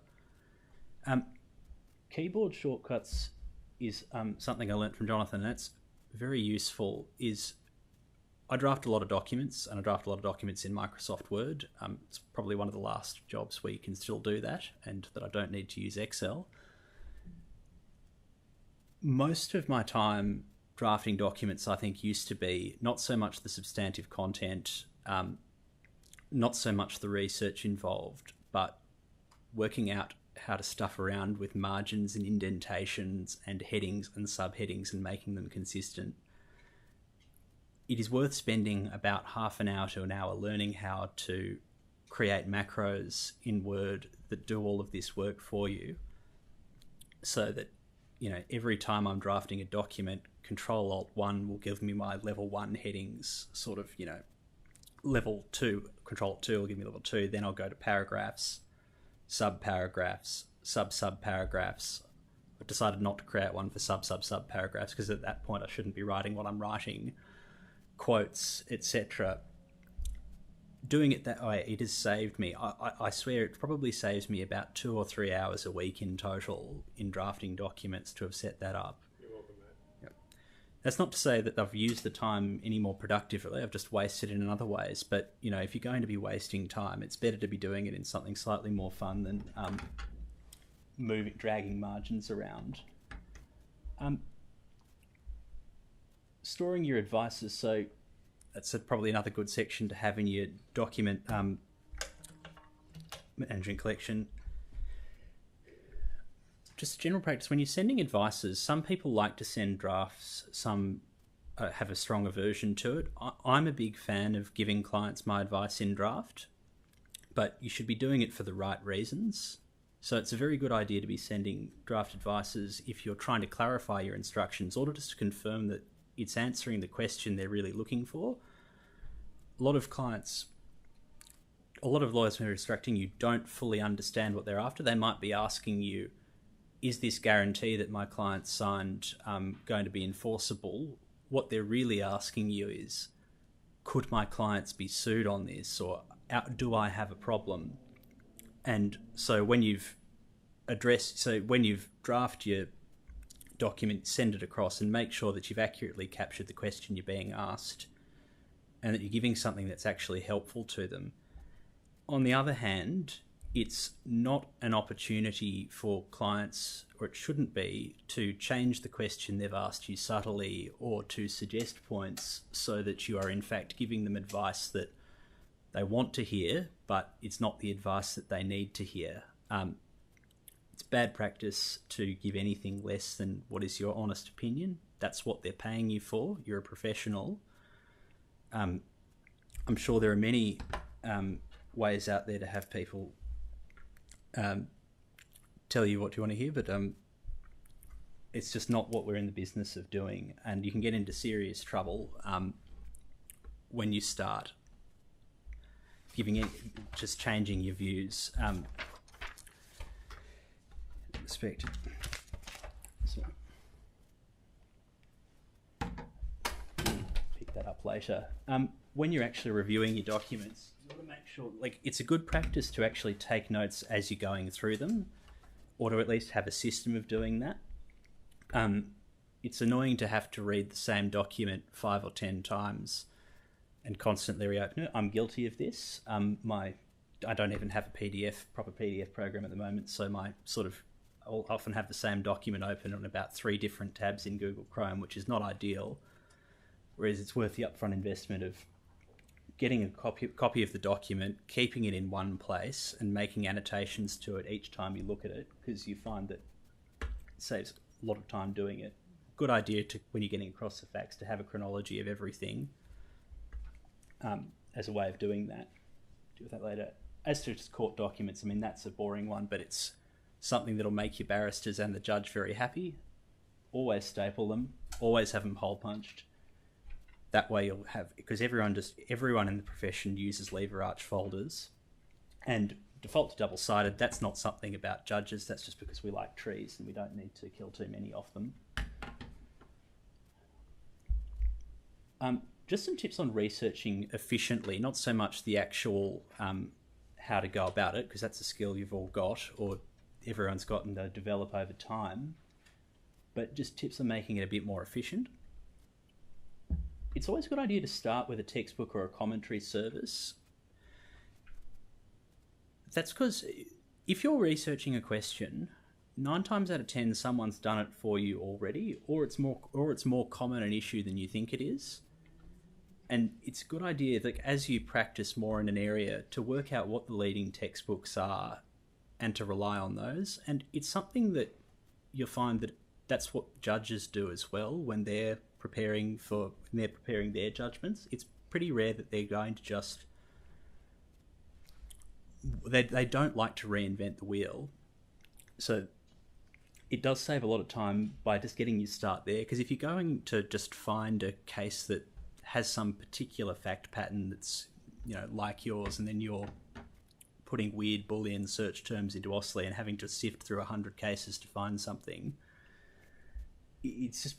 Keyboard shortcuts is something I learned from Jonathon. That's very useful. I draft a lot of documents, and I draft a lot of documents in Microsoft Word. It's probably one of the last jobs where you can still do that, and that I don't need to use Excel. Most of my time drafting documents, I think, used to be not so much the substantive content, not so much the research involved, but working out how to stuff around with margins and indentations and headings and subheadings and making them consistent. It is worth spending about half an hour to an hour learning how to create macros in Word that do all of this work for you, so that every time I'm drafting a document, Control-Alt-1 will give me my level 1 headings, sort of, level 2, Control-Alt-2 will give me level 2, then I'll go to paragraphs, sub-paragraphs, sub-sub-paragraphs. I've decided not to create one for sub-sub-sub-paragraphs because at that point I shouldn't be writing what I'm writing, quotes, etc. Doing it that way, it has saved me. I swear it probably saves me about 2 or 3 hours a week in total in drafting documents to have set that up. You're welcome, mate. Yep. That's not to say that I've used the time any more productively. I've just wasted it in other ways. But, if you're going to be wasting time, it's better to be doing it in something slightly more fun than dragging margins around. Storing your advices. So that's probably another good section to have in your document management collection. Just general practice. When you're sending advices, some people like to send drafts, some have a strong aversion to it. I'm a big fan of giving clients my advice in draft, but you should be doing it for the right reasons. So it's a very good idea to be sending draft advices if you're trying to clarify your instructions or just to confirm that it's answering the question they're really looking for. A lot of lawyers when they're instructing you don't fully understand what they're after. They might be asking you, is this guarantee that my client signed going to be enforceable? What they're really asking you is, could my clients be sued on this, or do I have a problem? And so when you've drafted document, send it across, and make sure that you've accurately captured the question you're being asked and that you're giving something that's actually helpful to them. On the other hand, it's not an opportunity for clients, or it shouldn't be, to change the question they've asked you subtly or to suggest points so that you are in fact giving them advice that they want to hear, but it's not the advice that they need to hear. It's bad practice to give anything less than what is your honest opinion. That's what they're paying you for. You're a professional. I'm sure there are many ways out there to have people tell you what you want to hear, but it's just not what we're in the business of doing, and you can get into serious trouble when you start just changing your views. Respect. So, pick that up later. When you're actually reviewing your documents, you want to make sure, like, it's a good practice to actually take notes as you're going through them, or to at least have a system of doing that. It's annoying to have to read the same document 5 or 10 times and constantly reopen it. I'm guilty of this. I don't even have a proper PDF program at the moment, so I'll often have the same document open on about 3 different tabs in Google Chrome, which is not ideal. Whereas it's worth the upfront investment of getting a copy of the document, keeping it in one place, and making annotations to it each time you look at it, because you find that it saves a lot of time doing it. Good idea when you're getting across the facts, to have a chronology of everything as a way of doing that. Deal with that later. As to just court documents, I mean, that's a boring one, but it's something that'll make your barristers and the judge very happy. Always staple them, always have them hole punched. That way you'll have, because everyone in the profession uses lever arch folders, and default to double-sided. That's not something about judges, that's just because we like trees and we don't need to kill too many of them. Just some tips on researching efficiently, not so much the actual how to go about it, because that's a skill you've all got, or everyone's gotten to develop over time, but just tips on making it a bit more efficient. It's always a good idea to start with a textbook or a commentary service. That's because if you're researching a question, 9 times out of 10 someone's done it for you already, or it's more common an issue than you think it is. And it's a good idea that as you practice more in an area, to work out what the leading textbooks are and to rely on those. And it's something that you'll find that that's what judges do as well when they're preparing their judgments. It's pretty rare that they're going to just... They don't like to reinvent the wheel. So it does save a lot of time by just getting you start there, because if you're going to just find a case that has some particular fact pattern that's, like yours, and then you're putting weird Boolean search terms into Ostley and having to sift through 100 cases to find something, it's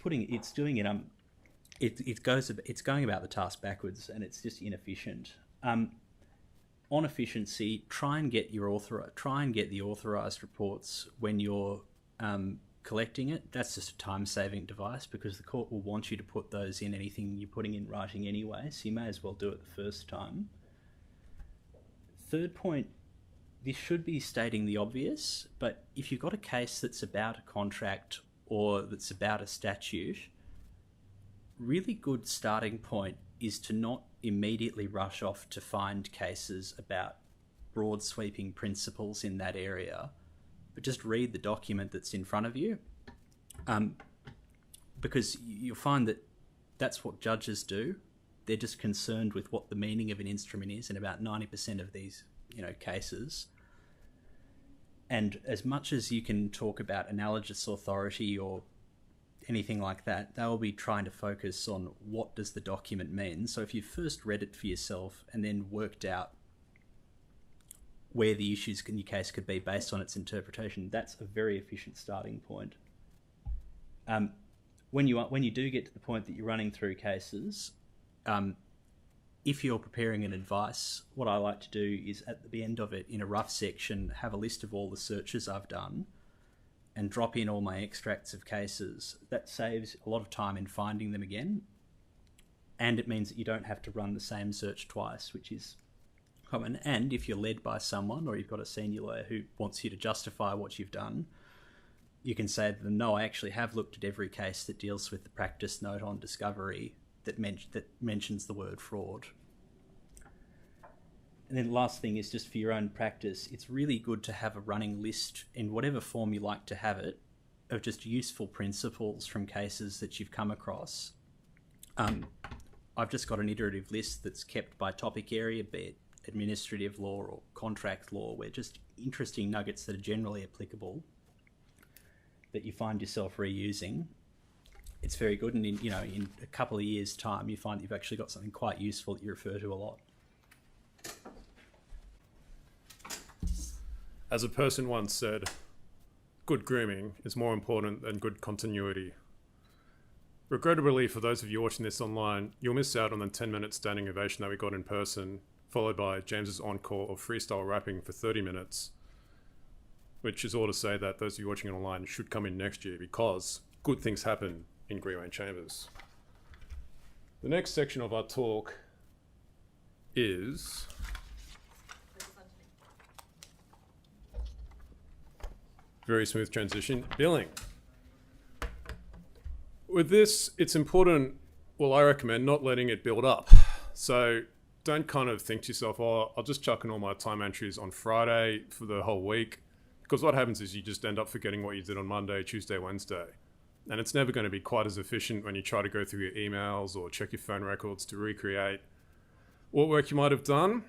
going about the task backwards, and it's just inefficient. On efficiency, try and get the authorized reports when you're collecting it. That's just a time-saving device, because the court will want you to put those in anything you're putting in writing anyway, so you may as well do it the first time. Third point, this should be stating the obvious, but if you've got a case that's about a contract or that's about a statute, really good starting point is to not immediately rush off to find cases about broad sweeping principles in that area, but just read the document that's in front of you, because you'll find that that's what judges do. They're just concerned with what the meaning of an instrument is in about 90% of these cases. And as much as you can talk about analogous authority or anything like that, they will be trying to focus on what does the document mean. So if you first read it for yourself and then worked out where the issues in your case could be based on its interpretation, that's a very efficient starting point. When you do get to the point that you're running through cases, if you're preparing an advice, what I like to do is at the end of it, in a rough section, have a list of all the searches I've done and drop in all my extracts of cases, that saves a lot of time in finding them again. And it means that you don't have to run the same search twice, which is common. And if you're led by someone, or you've got a senior lawyer who wants you to justify what you've done, you can say to them, no, I actually have looked at every case that deals with the practice note on discovery that mentions the word fraud. And then the last thing is just for your own practice, it's really good to have a running list in whatever form you like to have it of just useful principles from cases that you've come across. I've just got an iterative list that's kept by topic area, be it administrative law or contract law, where just interesting nuggets that are generally applicable that you find yourself reusing. It's very good, and in a couple of years' time, you find that you've actually got something quite useful that you refer to a lot. As a person once said, good grooming is more important than good continuity. Regrettably, for those of you watching this online, you'll miss out on the 10-minute standing ovation that we got in person, followed by James's encore of freestyle rapping for 30 minutes, which is all to say that those of you watching it online should come in next year, because good things happen in Greenway Chambers. The next section of our talk is very smooth transition, billing. With this, it's important, well, I recommend not letting it build up. So don't kind of think to yourself, oh, I'll just chuck in all my time entries on Friday for the whole week. Because what happens is you just end up forgetting what you did on Monday, Tuesday, Wednesday. And it's never going to be quite as efficient when you try to go through your emails or check your phone records to recreate what work you might have done.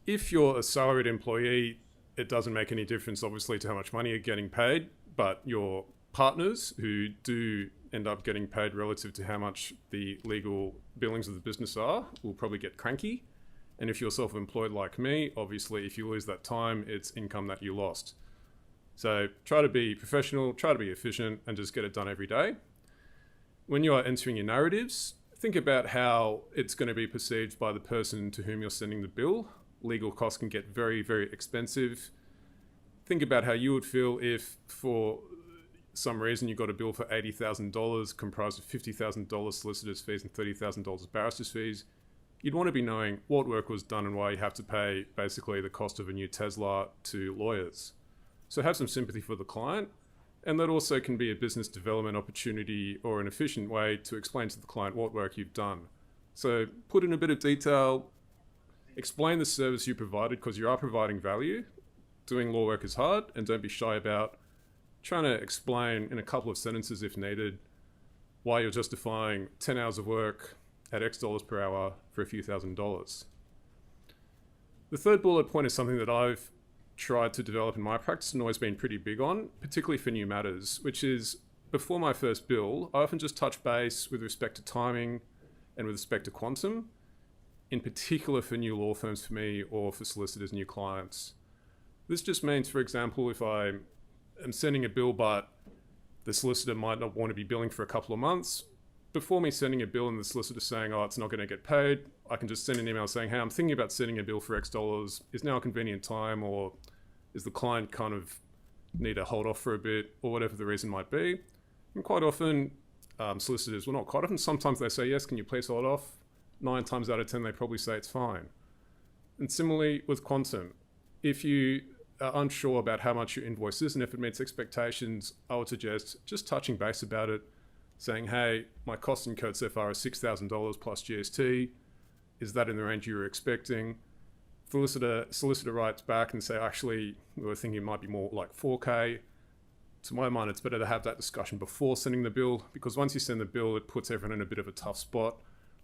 If you're a salaried employee, it doesn't make any difference, obviously, to how much money you're getting paid, but your partners who do end up getting paid relative to how much the legal billings of the business are will probably get cranky. And if you're self-employed like me, obviously, if you lose that time, it's income that you lost. So try to be professional, try to be efficient, and just get it done every day. When you are entering your narratives, think about how it's going to be perceived by the person to whom you're sending the bill. Legal costs can get very, very expensive. Think about how you would feel if, for some reason, you got a bill for $80,000 comprised of $50,000 solicitors' fees and $30,000 barristers' fees. You'd want to be knowing what work was done and why you have to pay basically the cost of a new Tesla to lawyers. So have some sympathy for the client, and that also can be a business development opportunity or an efficient way to explain to the client what work you've done. So put in a bit of detail, explain the service you provided, because you are providing value. Doing law work is hard, and don't be shy about trying to explain in a couple of sentences if needed why you're justifying 10 hours of work at X dollars per hour for a few $1,000s. The third bullet point is something that I've tried to develop in my practice and always been pretty big on, particularly for new matters, which is before my first bill, I often just touch base with respect to timing and with respect to quantum, in particular for new law firms for me or for solicitors, new clients. This just means, for example, if I am sending a bill but the solicitor might not want to be billing for a couple of months, before me sending a bill and the solicitor saying, oh, it's not going to get paid, I can just send an email saying, hey, I'm thinking about sending a bill for X dollars. Is now a convenient time, or is the client kind of need to hold off for a bit, or whatever the reason might be. And quite often, solicitors, well, not quite often, sometimes they say, yes, can you please hold off? 9 times out of 10, they probably say it's fine. And similarly with quantum, if you are unsure about how much your invoice is and if it meets expectations, I would suggest just touching base about it, saying, hey, my cost incurred so far is $6,000 plus GST. Is that in the range you were expecting? Solicitor writes back and say, actually, we were thinking it might be more like 4K. To my mind, it's better to have that discussion before sending the bill, because once you send the bill, it puts everyone in a bit of a tough spot.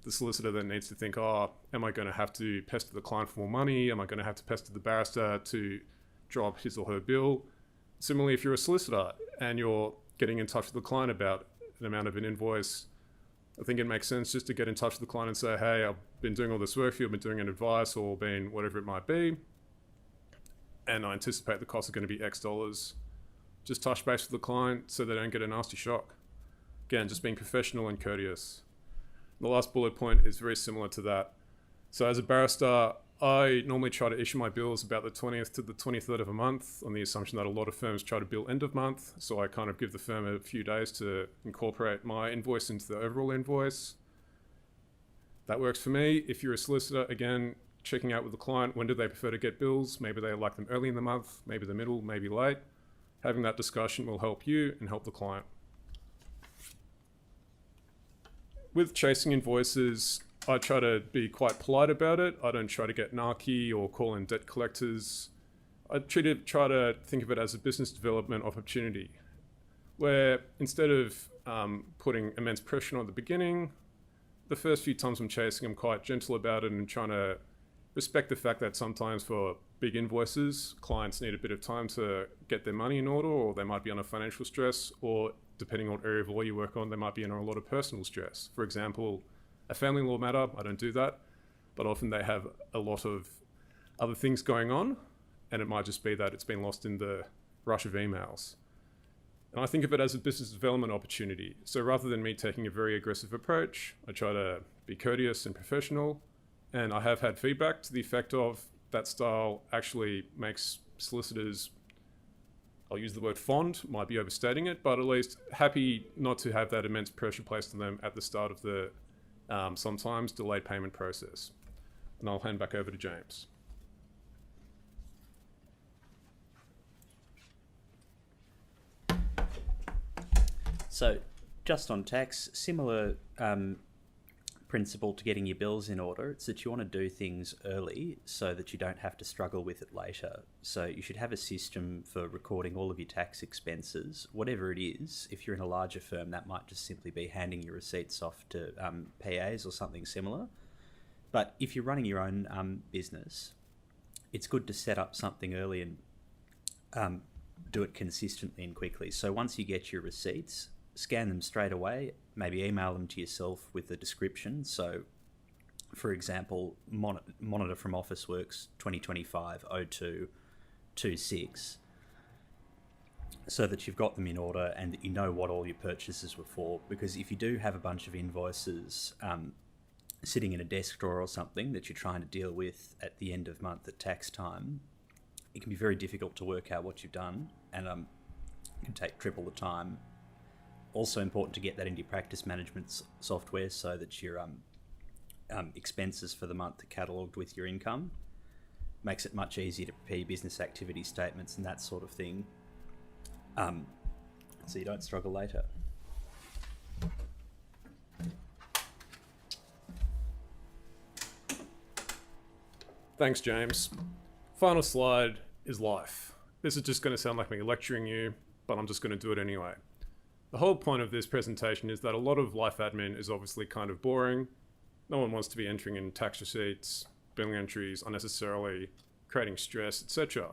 The solicitor then needs to think, oh, am I going to have to pester the client for more money? Am I going to have to pester the barrister to drop his or her bill? Similarly, if you're a solicitor and you're getting in touch with the client about an amount of an invoice, I think it makes sense just to get in touch with the client and say, hey, I've been doing all this work for you, I've been doing an advice or been whatever it might be, and I anticipate the costs are going to be X dollars. Just touch base with the client so they don't get a nasty shock. Again, just being professional and courteous. The last bullet point is very similar to that. So as a barrister, I normally try to issue my bills about the 20th to the 23rd of a month, on the assumption that a lot of firms try to bill end of month. So I kind of give the firm a few days to incorporate my invoice into the overall invoice. That works for me. If you're a solicitor, again, checking out with the client, when do they prefer to get bills? Maybe they like them early in the month, maybe the middle, maybe late. Having that discussion will help you and help the client. With chasing invoices, I try to be quite polite about it. I don't try to get narky or call in debt collectors. I try to think of it as a business development opportunity, where instead of putting immense pressure on at the beginning, the first few times I'm chasing, I'm quite gentle about it and trying to respect the fact that sometimes for big invoices, clients need a bit of time to get their money in order, or they might be under financial stress, or depending on what area of law you work on, they might be under a lot of personal stress. For example, a family law matter, I don't do that, but often they have a lot of other things going on, and it might just be that it's been lost in the rush of emails. And I think of it as a business development opportunity. So rather than me taking a very aggressive approach, I try to be courteous and professional. And I have had feedback to the effect of that style actually makes solicitors, I'll use the word fond, might be overstating it, but at least happy not to have that immense pressure placed on them at the start of the sometimes delayed payment process. And I'll hand back over to James. So just on tax, similar principle to getting your bills in order. It's that you want to do things early so that you don't have to struggle with it later. So you should have a system for recording all of your tax expenses, whatever it is. If you're in a larger firm, that might just simply be handing your receipts off to PAs or something similar. But if you're running your own business, it's good to set up something early and do it consistently and quickly. So once you get your receipts, scan them straight away, maybe email them to yourself with the description. So, for example, monitor from Officeworks 2025-02-26, so that you've got them in order and that you know what all your purchases were for. Because if you do have a bunch of invoices sitting in a desk drawer or something that you're trying to deal with at the end of month at tax time, it can be very difficult to work out what you've done, and it can take triple the time. Also important to get that into your practice management software so that your expenses for the month are catalogued with your income. Makes it much easier to prepare your business activity statements and that sort of thing, so you don't struggle later. Thanks, James. Final slide is life. This is just going to sound like me lecturing you, but I'm just going to do it anyway. The whole point of this presentation is that a lot of life admin is obviously kind of boring. No one wants to be entering in tax receipts, billing entries unnecessarily, creating stress, etc.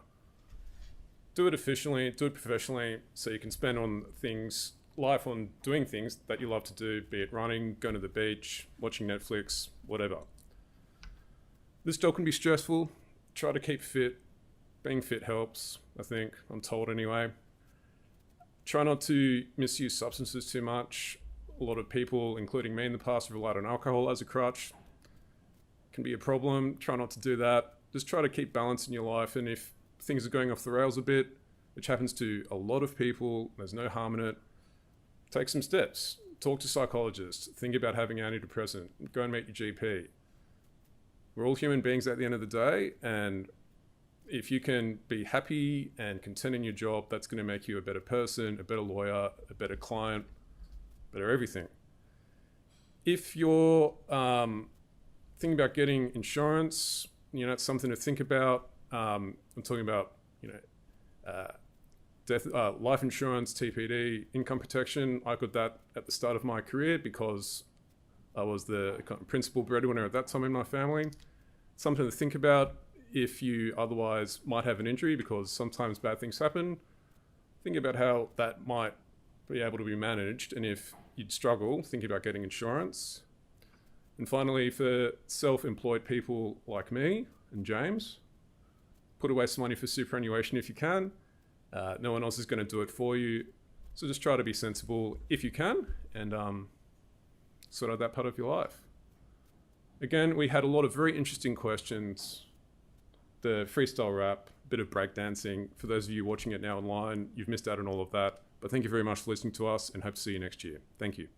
Do it efficiently, do it professionally, so you can spend life on doing things that you love to do, be it running, going to the beach, watching Netflix, whatever. This job can be stressful. Try to keep fit. Being fit helps, I think, I'm told anyway. Try not to misuse substances too much. A lot of people, including me in the past, have relied on alcohol as a crutch. Can be a problem. Try not to do that. Just try to keep balance in your life, and if things are going off the rails a bit, which happens to a lot of people, there's no harm in it, take some steps. Talk to psychologists. Think about having antidepressant. Go and meet your GP. We're all human beings at the end of the day, and if you can be happy and content in your job, that's going to make you a better person, a better lawyer, a better client, better everything. If you're thinking about getting insurance, it's something to think about. I'm talking about, life insurance, TPD, income protection. I got that at the start of my career because I was the principal breadwinner at that time in my family. Something to think about. If you otherwise might have an injury, because sometimes bad things happen, think about how that might be able to be managed, and if you'd struggle, think about getting insurance. And finally, for self-employed people like me and James, put away some money for superannuation if you can. No one else is going to do it for you, so just try to be sensible if you can, and sort out that part of your life. Again, we had a lot of very interesting questions. the freestyle rap, bit of breakdancing. For those of you watching it now online, you've missed out on all of that. But thank you very much for listening to us and hope to see you next year. Thank you.